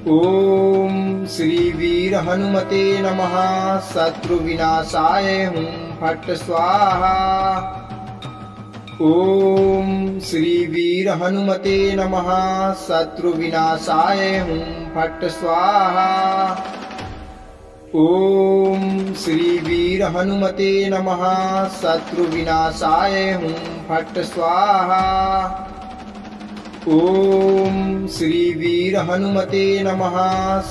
ओम श्री वीर हनुमते नमः। शत्रु विनाशाय हुं फट् स्वाहा। ओम श्री वीर हनुमते नमः। शत्रु विनाशाय हुं फट् स्वाहा। ओम श्री वीर हनुमते नमः। शत्रु विनाशाय हुं फट् स्वाहा। ओम श्री वीर हनुमते नमः।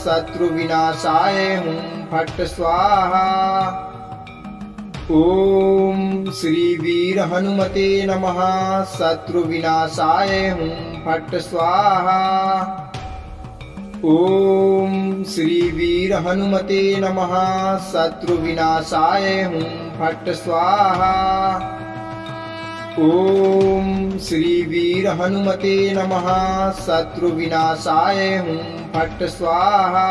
शत्रु विनाशाय हुं फट् स्वाहा। ओम श्री वीर हनुमते नमः। शत्रु विनाशाय हुं फट् स्वाहा। ओम श्री वीर हनुमते नमः। शत्रु विनाशाय हुं फट् स्वाहा। ओम श्री वीर हनुमते नमः। शत्रु विनाशाय हुं फट् स्वाहा।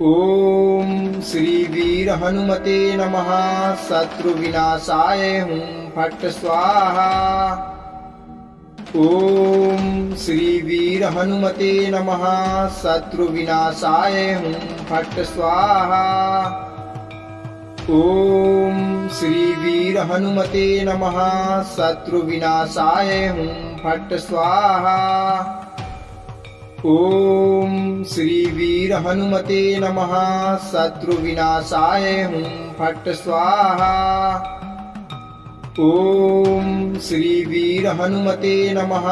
ओम श्री वीर हनुमते नमः। शत्रु विनाशाय हुं फट् स्वाहा। ओम श्री वीर हनुमते नमः। शत्रु विनाशाय हुं फट् स्वाहा। ओम श्री वीर हनुमते नमः। शत्रु विनाशाय हुं फट् स्वाहा। ओम श्री वीर हनुमते नमः। शत्रु विनाशाय हुं फट् स्वाहा। ओम श्री वीर हनुमते नमः।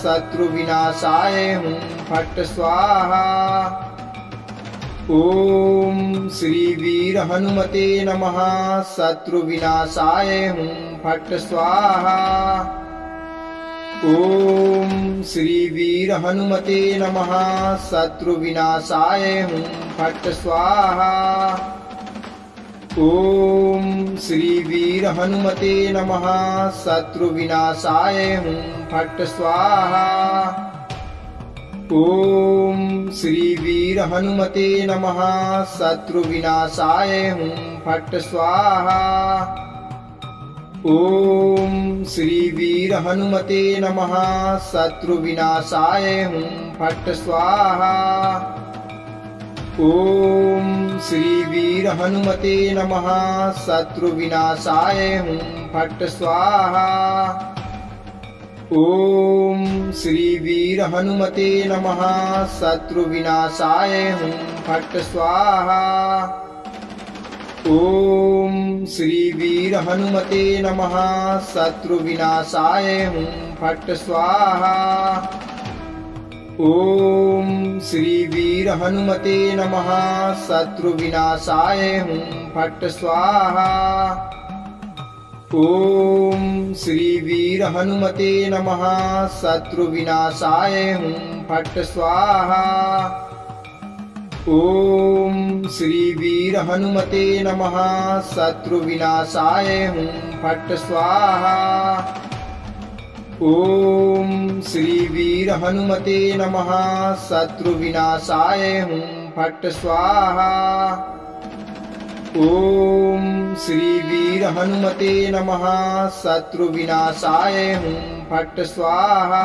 शत्रु विनाशाय हुं फट् स्वाहा। ओम श्री वीर हनुमते नमः। शत्रु विनाशाय हुं फट् स्वाहा। ओम श्री वीर हनुमते नमः। शत्रु विनाशाय हुं फट् स्वाहा। ओम श्री वीर हनुमते नमः। शत्रु विनाशाय हुं फट् स्वाहा। ओम श्री वीर हनुमते नमः। शत्रु विनाशाय हुं फट् स्वाहा। ओम श्री वीर हनुमते नमः। शत्रु विनाशाय हुं फट् स्वाहा। ओम श्री वीर हनुमते नमः। शत्रु विनाशाय हुं फट् स्वाहा। ओम श्री वीर हनुमते नमः। शत्रु विनाशाय हुं फट् स्वाहा। ओम श्री वीर हनुमते नमः। शत्रु विनाशाय हुं फट् स्वाहा। ओम श्री वीर हनुमते नमः। शत्रु विनाशाय हुं फट् स्वाहा। ओम श्री वीर हनुमते नमः। शत्रु विनाशाय हुं फट् स्वाहा। ओम श्री वीर हनुमते नमः। शत्रु विनाशाय हुं फट् स्वाहा। ओम श्री वीर हनुमते नमः। शत्रु विनाशाय हुं फट् स्वाहा। ओम श्री वीर हनुमते नमः। शत्रु विनाशाय हुं फट् स्वाहा।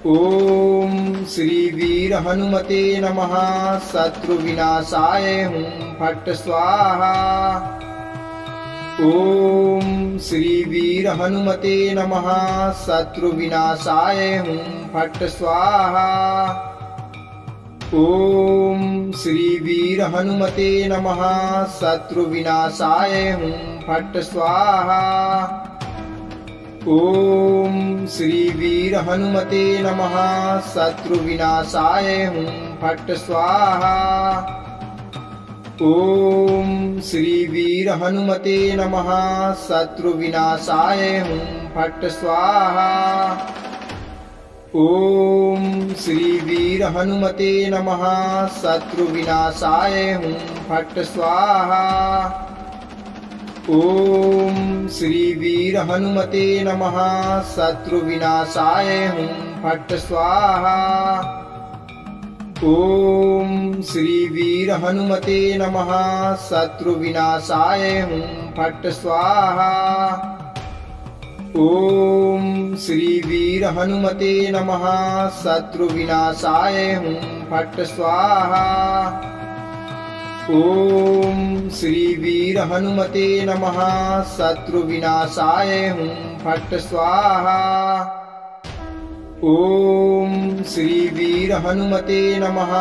ओम श्री वीर हनुमते नमः। शत्रु विनाशाय हुं फट् स्वाहा। ओम श्री वीर हनुमते नमः। शत्रु विनाशाय हुं फट् स्वाहा। ओम श्री वीर हनुमते नमः। शत्रु विनाशाय हुं फट् स्वाहा। ओम श्री वीर हनुमते नमः। शत्रु विनाशाय हुं फट् स्वाहा। ओम श्री वीर हनुमते नमः। शत्रु विनाशाय हुं फट् स्वाहा। ओम श्री वीर हनुमते नमः। शत्रु विनाशाय हुं फट् स्वाहा। ओम श्री वीर हनुमते नमः। शत्रु विनाशाय हुं फट् स्वाहा। ओम श्री वीर हनुमते नमः। शत्रु विनाशाय हुं फट् स्वाहा। ओम श्री वीर हनुमते नमः। शत्रु विनाशाय हुं फट् स्वाहा। ओम श्री वीर हनुमते नमः। शत्रु विनाशाय हुं फट् स्वाहा। ओम श्री वीर हनुमते नमः।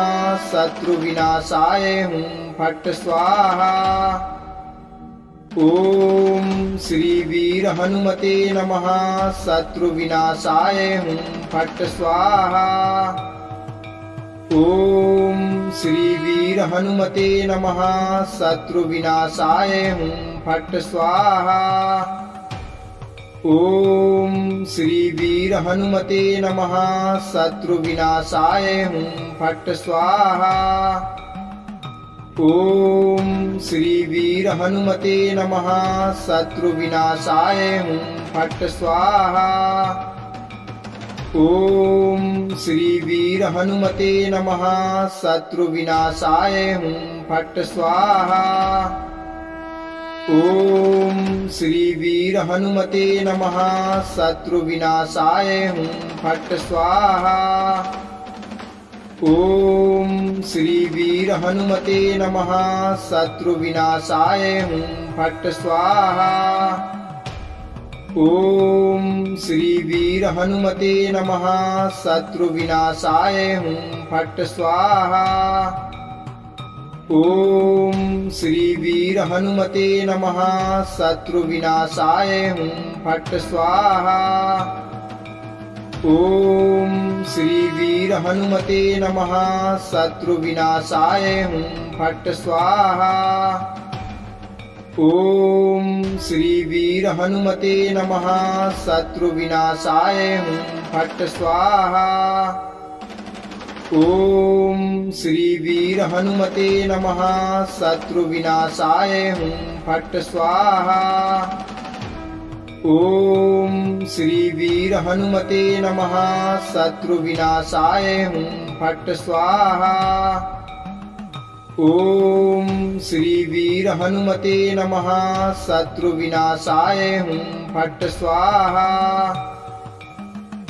शत्रु विनाशाय हुं फट् स्वाहा। ओम श्री वीर हनुमते नमः। शत्रु विनाशाय हुं फट् स्वाहा। ओम श्री वीर हनुमते नमः। शत्रु विनाशाय हुं फट् स्वाहा। ओम श्री वीर हनुमते नमः। शत्रु विनाशाय हुं फट् स्वाहा। ओम श्री वीर हनुमते नमः। शत्रु विनाशाय हुं फट् स्वाहा। ओम श्री वीर हनुमते नमः। शत्रु विनाशाय हुं फट् स्वाहा। ओम श्री वीर हनुमते नमः। शत्रु विनाशाय हुं फट् स्वाहा। ओम श्री वीर हनुमते नमः। शत्रु विनाशाय हुं फट् स्वाहा। ओम श्री वीर हनुमते नमः। शत्रु विनाशाय हुं फट् स्वाहा। ओम श्री वीर हनुमते नमः। शत्रु विनाशाय हुं फट् स्वाहा। ओम श्री वीर हनुमते नमः। शत्रु विनाशाय हुं फट् स्वाहा। ओम श्री वीर हनुमते नमः। शत्रु विनाशाय हुं फट् स्वाहा। ओम श्री वीर हनुमते नमः। शत्रु विनाशाय हुं फट् स्वाहा। ओम श्री वीर हनुमते नमः। शत्रु विनाशाय हुं फट् स्वाहा। ओम श्री वीर हनुमते नमः। शत्रु विनाशाय हुं फट् स्वाहा।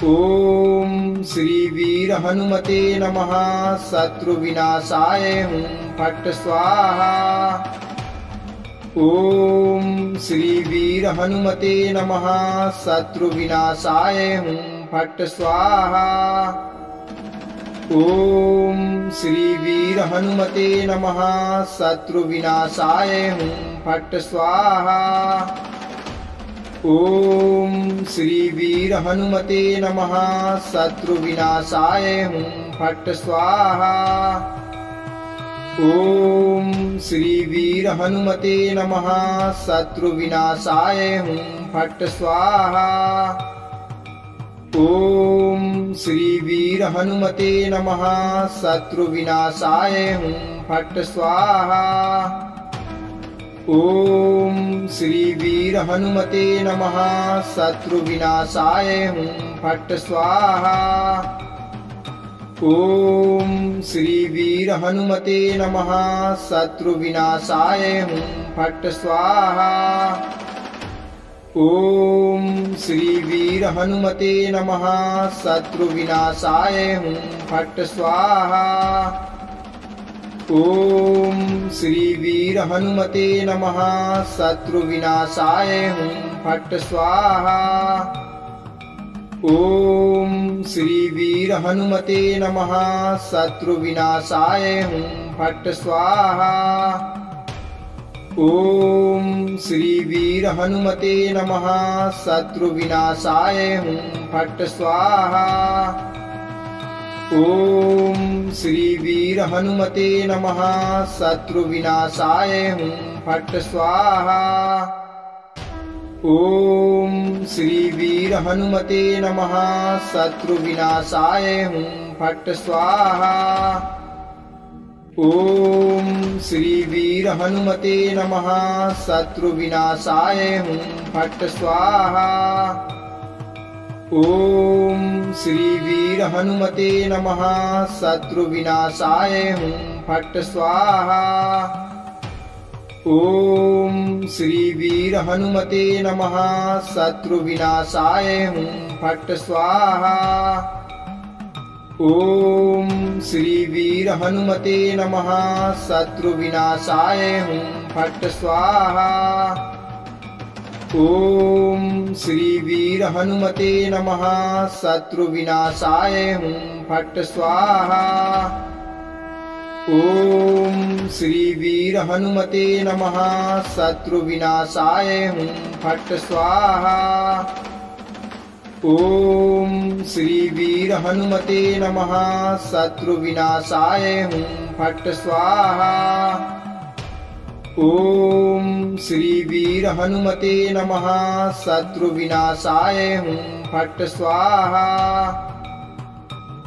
ओम श्री वीर हनुमते नमः। शत्रु विनाशाय हुं फट् स्वाहा। ओम श्री वीर हनुमते नमः। शत्रु विनाशाय हुं फट् स्वाहा। ओम श्री वीर हनुमते नमः। शत्रु विनाशाय हुं फट् स्वाहा। ओम श्री वीर हनुमते नमः। शत्रु विनाशाय हुं फट् स्वाहा। ओम श्री वीर हनुमते नमः। शत्रु विनाशाय हुं फट् स्वाहा। ओम श्री वीर हनुमते नमः। शत्रु विनाशाय हुं फट् स्वाहा। ओम श्री वीर हनुमते नमः। शत्रु विनाशाय हुं फट् स्वाहा। ओम श्री वीर हनुमते नमः। शत्रु विनाशाय हुं फट् स्वाहा। ओम श्री वीर हनुमते नमः। शत्रु विनाशाय हुं फट् स्वाहा। ओम श्री वीर हनुमते नमः। शत्रु विनाशाय हुं फट् स्वाहा। ओम श्री वीर हनुमते नमः। शत्रु विनाशाय हुं फट् स्वाहा। ओम श्री वीर हनुमते नमः। शत्रु विनाशाय हुं फट् स्वाहा। ओम श्री वीर हनुमते नमः। शत्रु विनाशाय हुं फट स्वाहा। ओम श्री वीर हनुमते नमः। शत्रु विनाशाय हुं फट स्वाहा। ओम श्री वीर हनुमते नमः। शत्रु विनाशाय हुं फट स्वाहा। ओम श्री वीर हनुमते नमः। शत्रु विनाशाय हुं फट स्वाहा। ओम श्री वीर हनुमते नमः। शत्रु विनाशाय हुं फट स्वाहा। ओम श्री वीर हनुमते नमः। शत्रु विनाशाय हुं फट स्वाहा। ओम श्री वीर हनुमते नमः। शत्रु विनाशाय हुं फट स्वाहा। ओम श्री वीर हनुमते नमः। शत्रु विनाशाय हुं फट स्वाहा। ओम श्री वीर हनुमते नमः। शत्रु विनाशाय हुं फट स्वाहा। ओम श्री वीर हनुमते नमः। शत्रु विनाशाय हुं फट स्वाहा।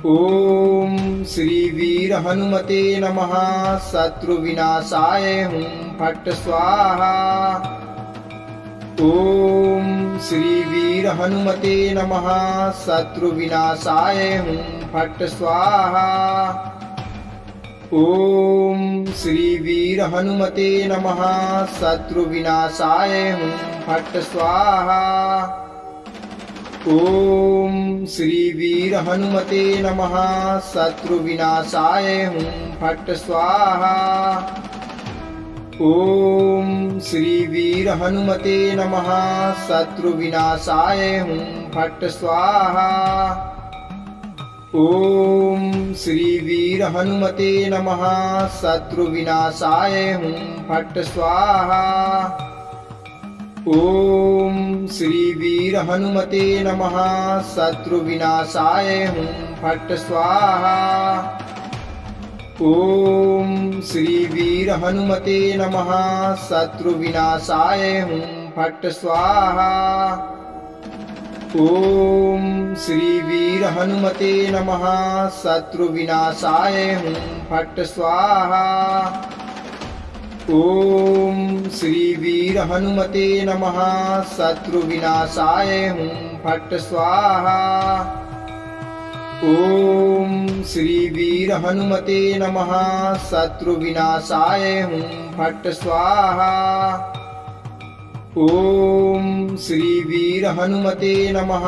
ओम श्री वीर हनुमते नमः। शत्रु विनाशाय हुं फट स्वाहा। ओम श्री वीर हनुमते नमः। शत्रु विनाशाय हुं फट स्वाहा। ओम श्री वीर हनुमते नमः। शत्रु विनाशाय हुं फट स्वाहा। ओम श्री वीर हनुमते नमः। शत्रु विनाशाय हुं फट स्वाहा। ओम श्री वीर हनुमते नमः। शत्रु विनाशाय हुं फट स्वाहा। ओम श्री वीर हनुमते नमः। शत्रु विनाशाय हुं फट स्वाहा। ओम श्री वीर हनुमते नमः। शत्रु विनाशाय हुं फट स्वाहा। ओम श्री वीर हनुमते नमः। शत्रु विनाशाय हुं फट स्वाहा। ओम श्री वीर हनुमते नमः। शत्रु विनाशाय हुं फट स्वाहा। ओम श्री वीर हनुमते नमः। शत्रु विनाशाय हुं फट स्वाहा। ओम श्री वीर हनुमते नमः। शत्रु विनाशाय हुं फट स्वाहा। ओम श्री वीर हनुमते नमः।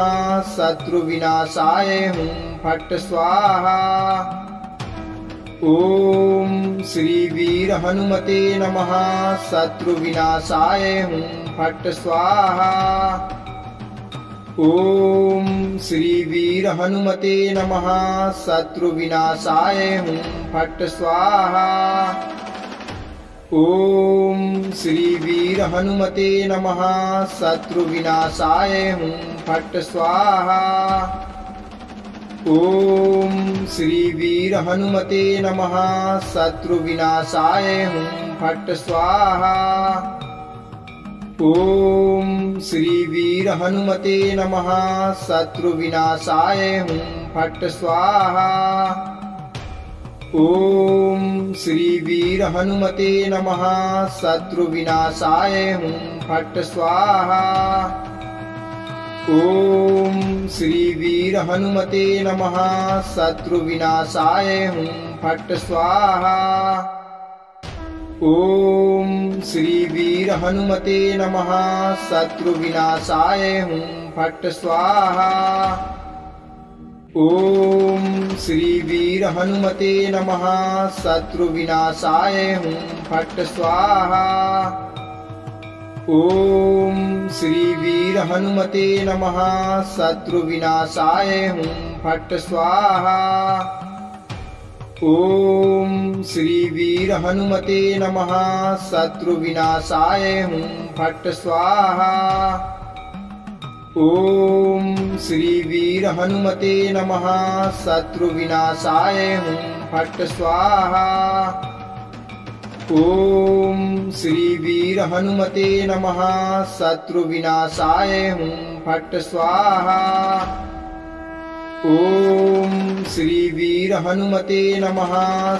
शत्रु विनाशाय हुं फट स्वाहा। ओम श्री वीर हनुमते नमः। शत्रु विनाशाय हुं फट स्वाहा। ओम श्री वीर हनुमते नमः। शत्रु विनाशाय हुं फट स्वाहा। ओम श्री वीर हनुमते नमः। शत्रु विनाशाय हुं फट स्वाहा। ओम श्री वीर हनुमते नमः। शत्रु विनाशाय हुं फट स्वाहा। ओम श्री वीर हनुमते नमः। शत्रु विनाशाय हुं फट स्वाहा। ओम श्री वीर हनुमते नमः। शत्रु विनाशाय हुं फट स्वाहा। ओम श्री वीर हनुमते नमः। शत्रु विनाशाय हुं फट स्वाहा। ओम श्री वीर हनुमते नमः। शत्रु विनाशाय हुं फट स्वाहा। ओम श्री वीर हनुमते नमः। शत्रु विनाशाय हुं फट स्वाहा। ओम श्री वीर हनुमते नमः। शत्रु विनाशाय हुं फट स्वाहा। ओम श्री वीर हनुमते नमः। शत्रु विनाशाय हुं फट स्वाहा। ओम श्री वीर हनुमते नमः। शत्रु विनाशाय हुं फट् स्वाहा। ओम श्री वीर हनुमते नमः। शत्रु विनाशाय हुं फट् स्वाहा। ओम श्री वीर हनुमते नमः।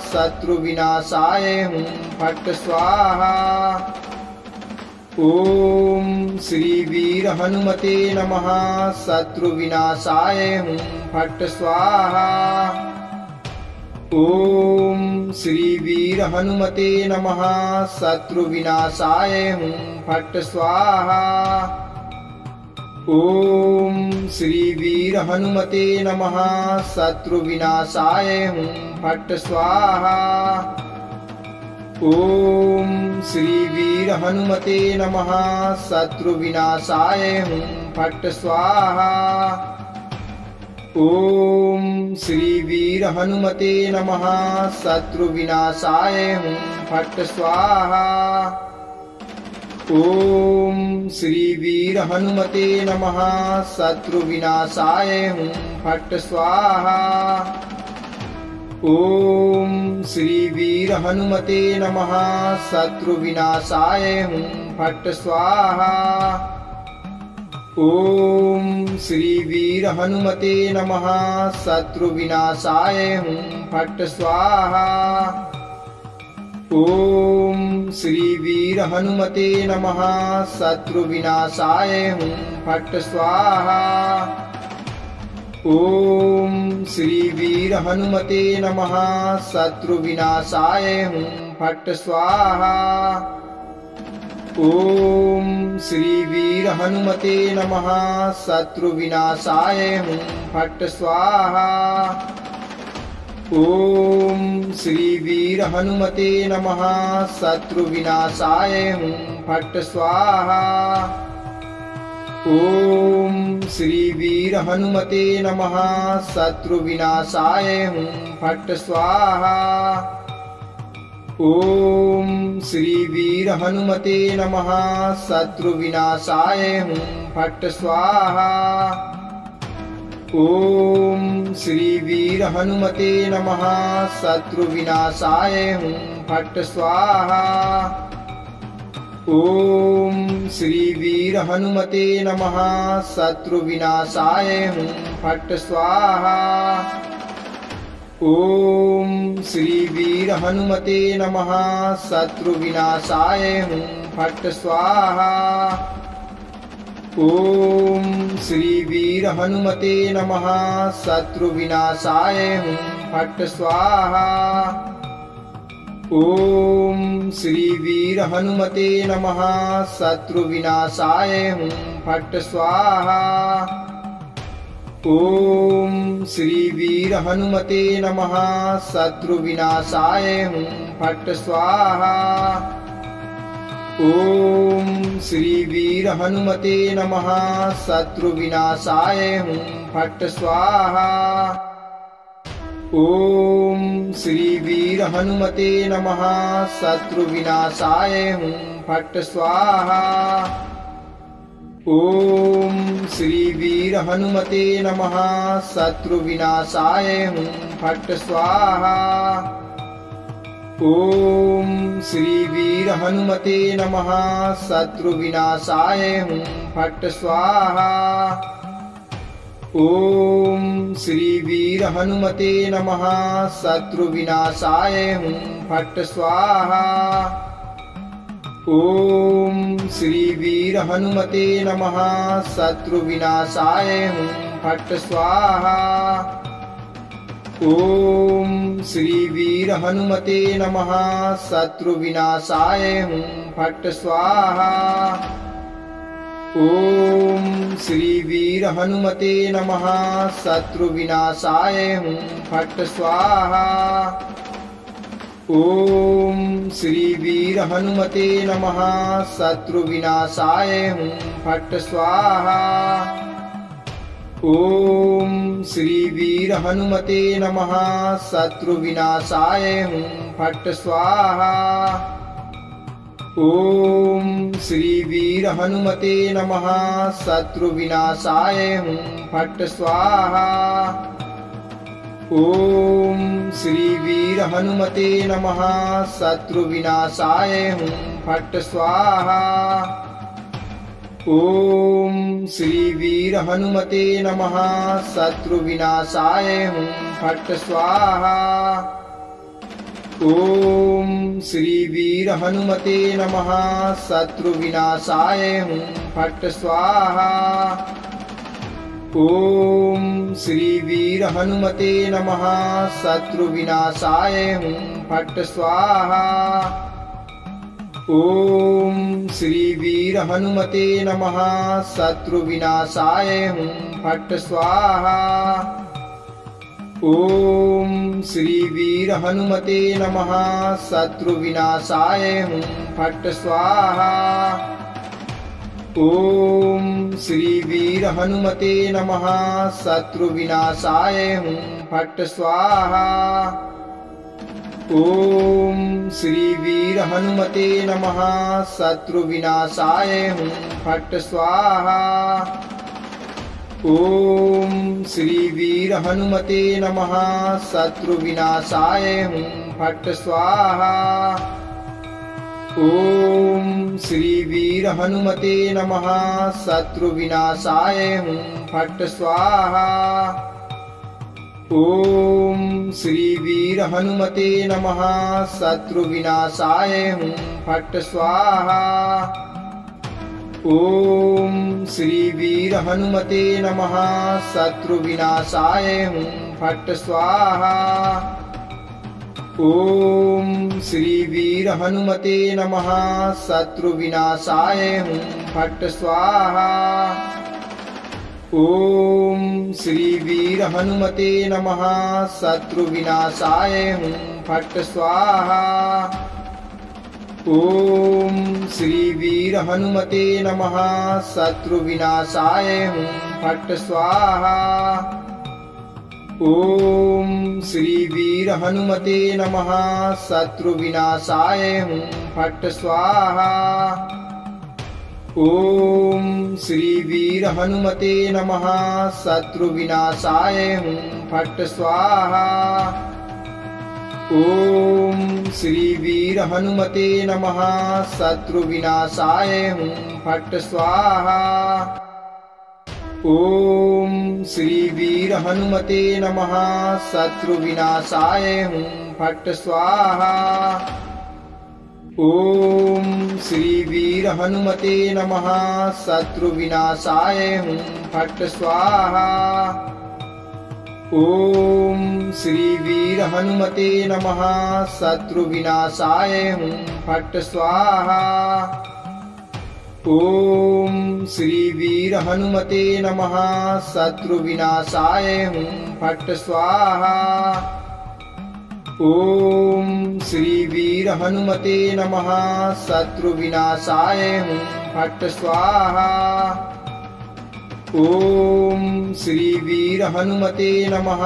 शत्रु विनाशाय हुं फट् स्वाहा। ओम श्री वीर हनुमते नमः। शत्रु विनाशाय हुं फट् स्वाहा। ओम श्री वीर हनुमते नमः। शत्रु विनाशाय हुं फट् स्वाहा। ओम श्री वीर हनुमते नमः। शत्रु विनाशाय हुं फट् स्वाहा। ओम श्री वीर हनुमते नमः। शत्रु विनाशाय हुं फट् स्वाहा। ओम श्री वीर हनुमते नमः। शत्रु विनाशाय हुं फट् स्वाहा। ओम श्री वीर हनुमते नमः। शत्रु विनाशाय हुं फट् स्वाहा। ओम श्री वीर हनुमते नमः। शत्रु विनाशाय हुं फट् स्वाहा। ओम श्री वीर हनुमते नमः। शत्रु विनाशाय हुं फट् स्वाहा। ओम श्री वीर हनुमते नमः। शत्रु विनाशाय हुं फट् स्वाहा। ओम श्री वीर हनुमते नमः। शत्रु विनाशाय हुं फट् स्वाहा। ओम श्री वीर हनुमते नमः। शत्रु विनाशाय हुं फट् स्वाहा। ओम श्री वीर हनुमते नमः। शत्रु विनाशाय हुं फट् स्वाहा। ओम श्री वीर हनुमते नमः। शत्रु विनाशाय हुं फट् स्वाहा। ओम श्री वीर हनुमते नमः। शत्रु विनाशाय हुं फट् स्वाहा। ओम श्री वीर हनुमते नमः। शत्रु विनाशाय हुं फट् स्वाहा। ओम श्री वीर हनुमते नमः। शत्रु विनाशाय हुं फट् स्वाहा। ओम श्री वीर हनुमते नमः। शत्रु विनाशाय हुं फट् स्वाहा। ओम श्री वीर हनुमते नमः। शत्रु विनाशाय हुं फट् स्वाहा। ओम श्री वीर हनुमते नमः। शत्रु विनाशाय हुं फट् स्वाहा। ओम श्री वीर हनुमते नमः। शत्रु विनाशाय हुं फट् स्वाहा। ओम श्री वीर हनुमते नमः। शत्रु विनाशाय हुं फट् स्वाहा। ओम श्री वीर हनुमते नमः। शत्रु विनाशाय हुं फट् स्वाहा। ओम श्री वीर हनुमते नमः। शत्रु विनाशाय हुं फट् स्वाहा। ओम श्री वीर हनुमते नमः। शत्रु विनाशाय हुं फट् स्वाहा। ओम श्री वीर हनुमते नमः। शत्रु विनाशाय हुं फट् स्वाहा। ओम श्री वीर हनुमते नमः। शत्रु विनाशाय हुं फट् स्वाहा। ओम श्री वीर हनुमते नमः। शत्रु विनाशाय हुं फट् स्वाहा। ओम श्री वीर हनुमते नमः। शत्रु विनाशाय हुं फट् स्वाहा। ओम श्री वीर हनुमते नमः। शत्रु विनाशाय हुं फट् स्वाहा। ओम श्री वीर हनुमते नमः। शत्रु विनाशाय हुं फट् स्वाहा। ओम श्री वीर हनुमते नमः। शत्रु विनाशाय हुं फट स्वाहा। ओम श्री वीर हनुमते नमः। शत्रु विनाशाय हुं फट स्वाहा। ओम श्री वीर हनुमते नमः। शत्रु विनाशाय हुं फट स्वाहा। ओम श्री वीर हनुमते नमः। शत्रु विनाशाय हुं फट स्वाहा। ओम श्री वीर हनुमते नमः। शत्रु विनाशाय हुं फट स्वाहा। ओम श्री वीर हनुमते नमः। शत्रु विनाशाय हुं फट स्वाहा। ओम श्री वीर हनुमते नमः। शत्रु विनाशाय हुं फट स्वाहा। ओम श्री वीर हनुमते नमः। शत्रु विनाशाय हुं फट स्वाहा। ओम श्री वीर हनुमते नमः। शत्रु विनाशाय हुं फट स्वाहा। ओम श्री वीर हनुमते नमः। शत्रु विनाशाय हुं फट स्वाहा। ओम श्री वीर हनुमते नमः। शत्रु विनाशाय हुं फट स्वाहा। ओम श्री वीर हनुमते नमः। शत्रु विनाशाय हुं फट स्वाहा। ओम श्री वीर हनुमते नमः। शत्रु विनाशाय हुं फट स्वाहा। ओम श्री वीर हनुमते नमः। शत्रु विनाशाय हुं फट स्वाहा। ओम श्री वीर हनुमते नमः। शत्रु विनाशाय हुं फट स्वाहा। ओम श्री वीर हनुमते नमः। शत्रु विनाशाय हुं फट स्वाहा। ओम श्री वीर हनुमते नमः। शत्रु विनाशाय हुं फट स्वाहा। ओम श्री वीर हनुमते नमः। शत्रु विनाशाय हुं फट स्वाहा। ओम श्री वीर हनुमते नमः। शत्रु विनाशाय हुं फट स्वाहा। ओम श्री वीर हनुमते नमः। शत्रु विनाशाय हुं फट स्वाहा। ओम श्री वीर हनुमते नमः। शत्रु विनाशाय हुं फट स्वाहा। ओम श्री वीर हनुमते नमः। शत्रु विनाशाय हुं फट स्वाहा। ओम श्री वीर हनुमते नमः। शत्रु विनाशाय हुं फट स्वाहा। ओम श्री वीर हनुमते नमः। शत्रु विनाशाय हुं फट स्वाहा। ओम श्री वीर हनुमते नमः।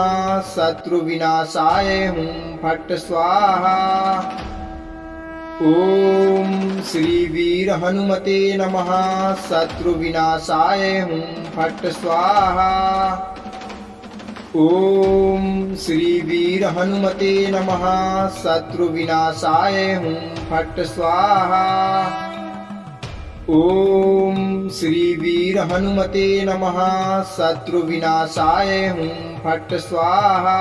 शत्रु विनाशाय हुं फट स्वाहा। ओम श्री वीर हनुमते नमः। शत्रु विनाशाय हुं फट स्वाहा। ओम श्री वीर हनुमते नमः। शत्रु विनाशाय हुं फट स्वाहा। ओम श्री वीर हनुमते नमः। शत्रु विनाशाय हुं फट स्वाहा।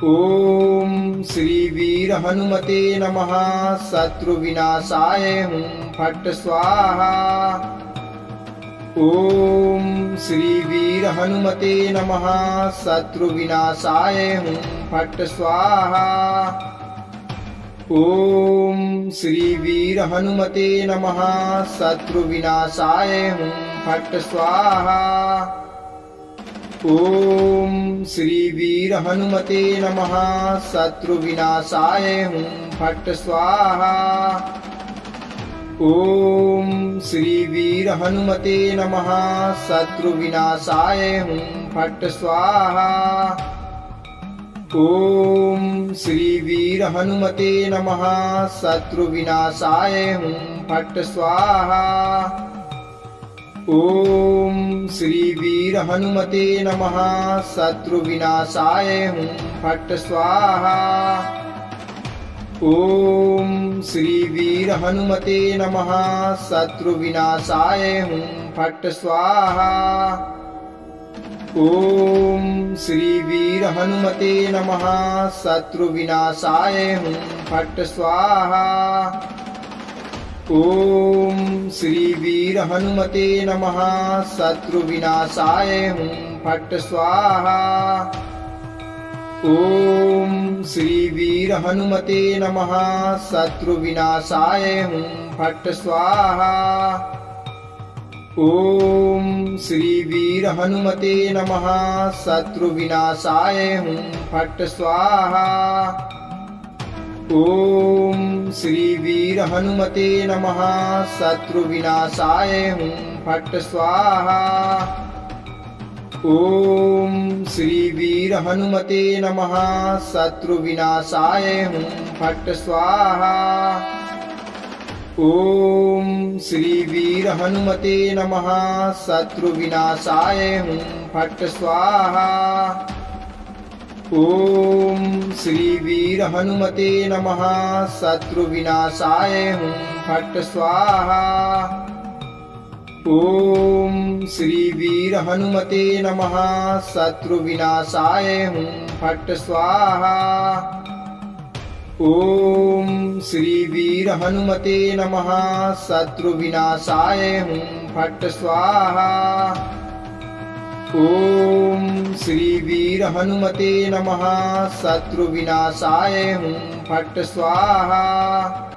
ओम श्री वीर हनुमते नमः। शत्रु विनाशाय हुं फट स्वाहा। ओम श्री वीर हनुमते नमः। शत्रु विनाशाय हुं फट स्वाहा। ओम श्री वीर हनुमते नमः। शत्रु विनाशाय हुं फट स्वाहा। ओम श्री वीर हनुमते नमः। शत्रु विनाशाय हुं फट स्वाहा। ओम श्री वीर हनुमते नमः। शत्रु विनाशाय हुं फट स्वाहा। ओम श्री वीर हनुमते नमः। शत्रु विनाशाय हुं फट स्वाहा। ओम श्री वीर हनुमते नमः। शत्रु विनाशाय हुं फट स्वाहा। ओम श्री वीर हनुमते नमः। शत्रु विनाशाय हुं फट स्वाहा। ओम श्री वीर हनुमते नमः। शत्रु विनाशाय हुं फट स्वाहा। ओम श्री वीर हनुमते नमः। शत्रु विनाशाय हुं फट स्वाहा। ओम श्री वीर हनुमते नमः। शत्रु विनाशाय हुं फट स्वाहा। ओम श्री वीर हनुमते नमः। शत्रु विनाशाय हुं फट स्वाहा। ओम श्री वीर हनुमते नमः। शत्रु विनाशाय हुं फट स्वाहा। ओम श्री वीर हनुमते नमः। शत्रु विनाशाय हुं फट स्वाहा। ओम श्री वीर हनुमते नमः। शत्रु विनाशाय हुं फट स्वाहा। ओम श्री वीर हनुमते नमः। शत्रु विनाशाय हुं फट स्वाहा। ओम श्री वीर हनुमते नमः। शत्रु विनाशाय हुं फट स्वाहा। ओम श्री वीर हनुमते नमः। शत्रु विनाशाय हुं फट स्वाहा। ओम श्री वीर हनुमते नमः। शत्रु विनाशाय हुं फट स्वाहा।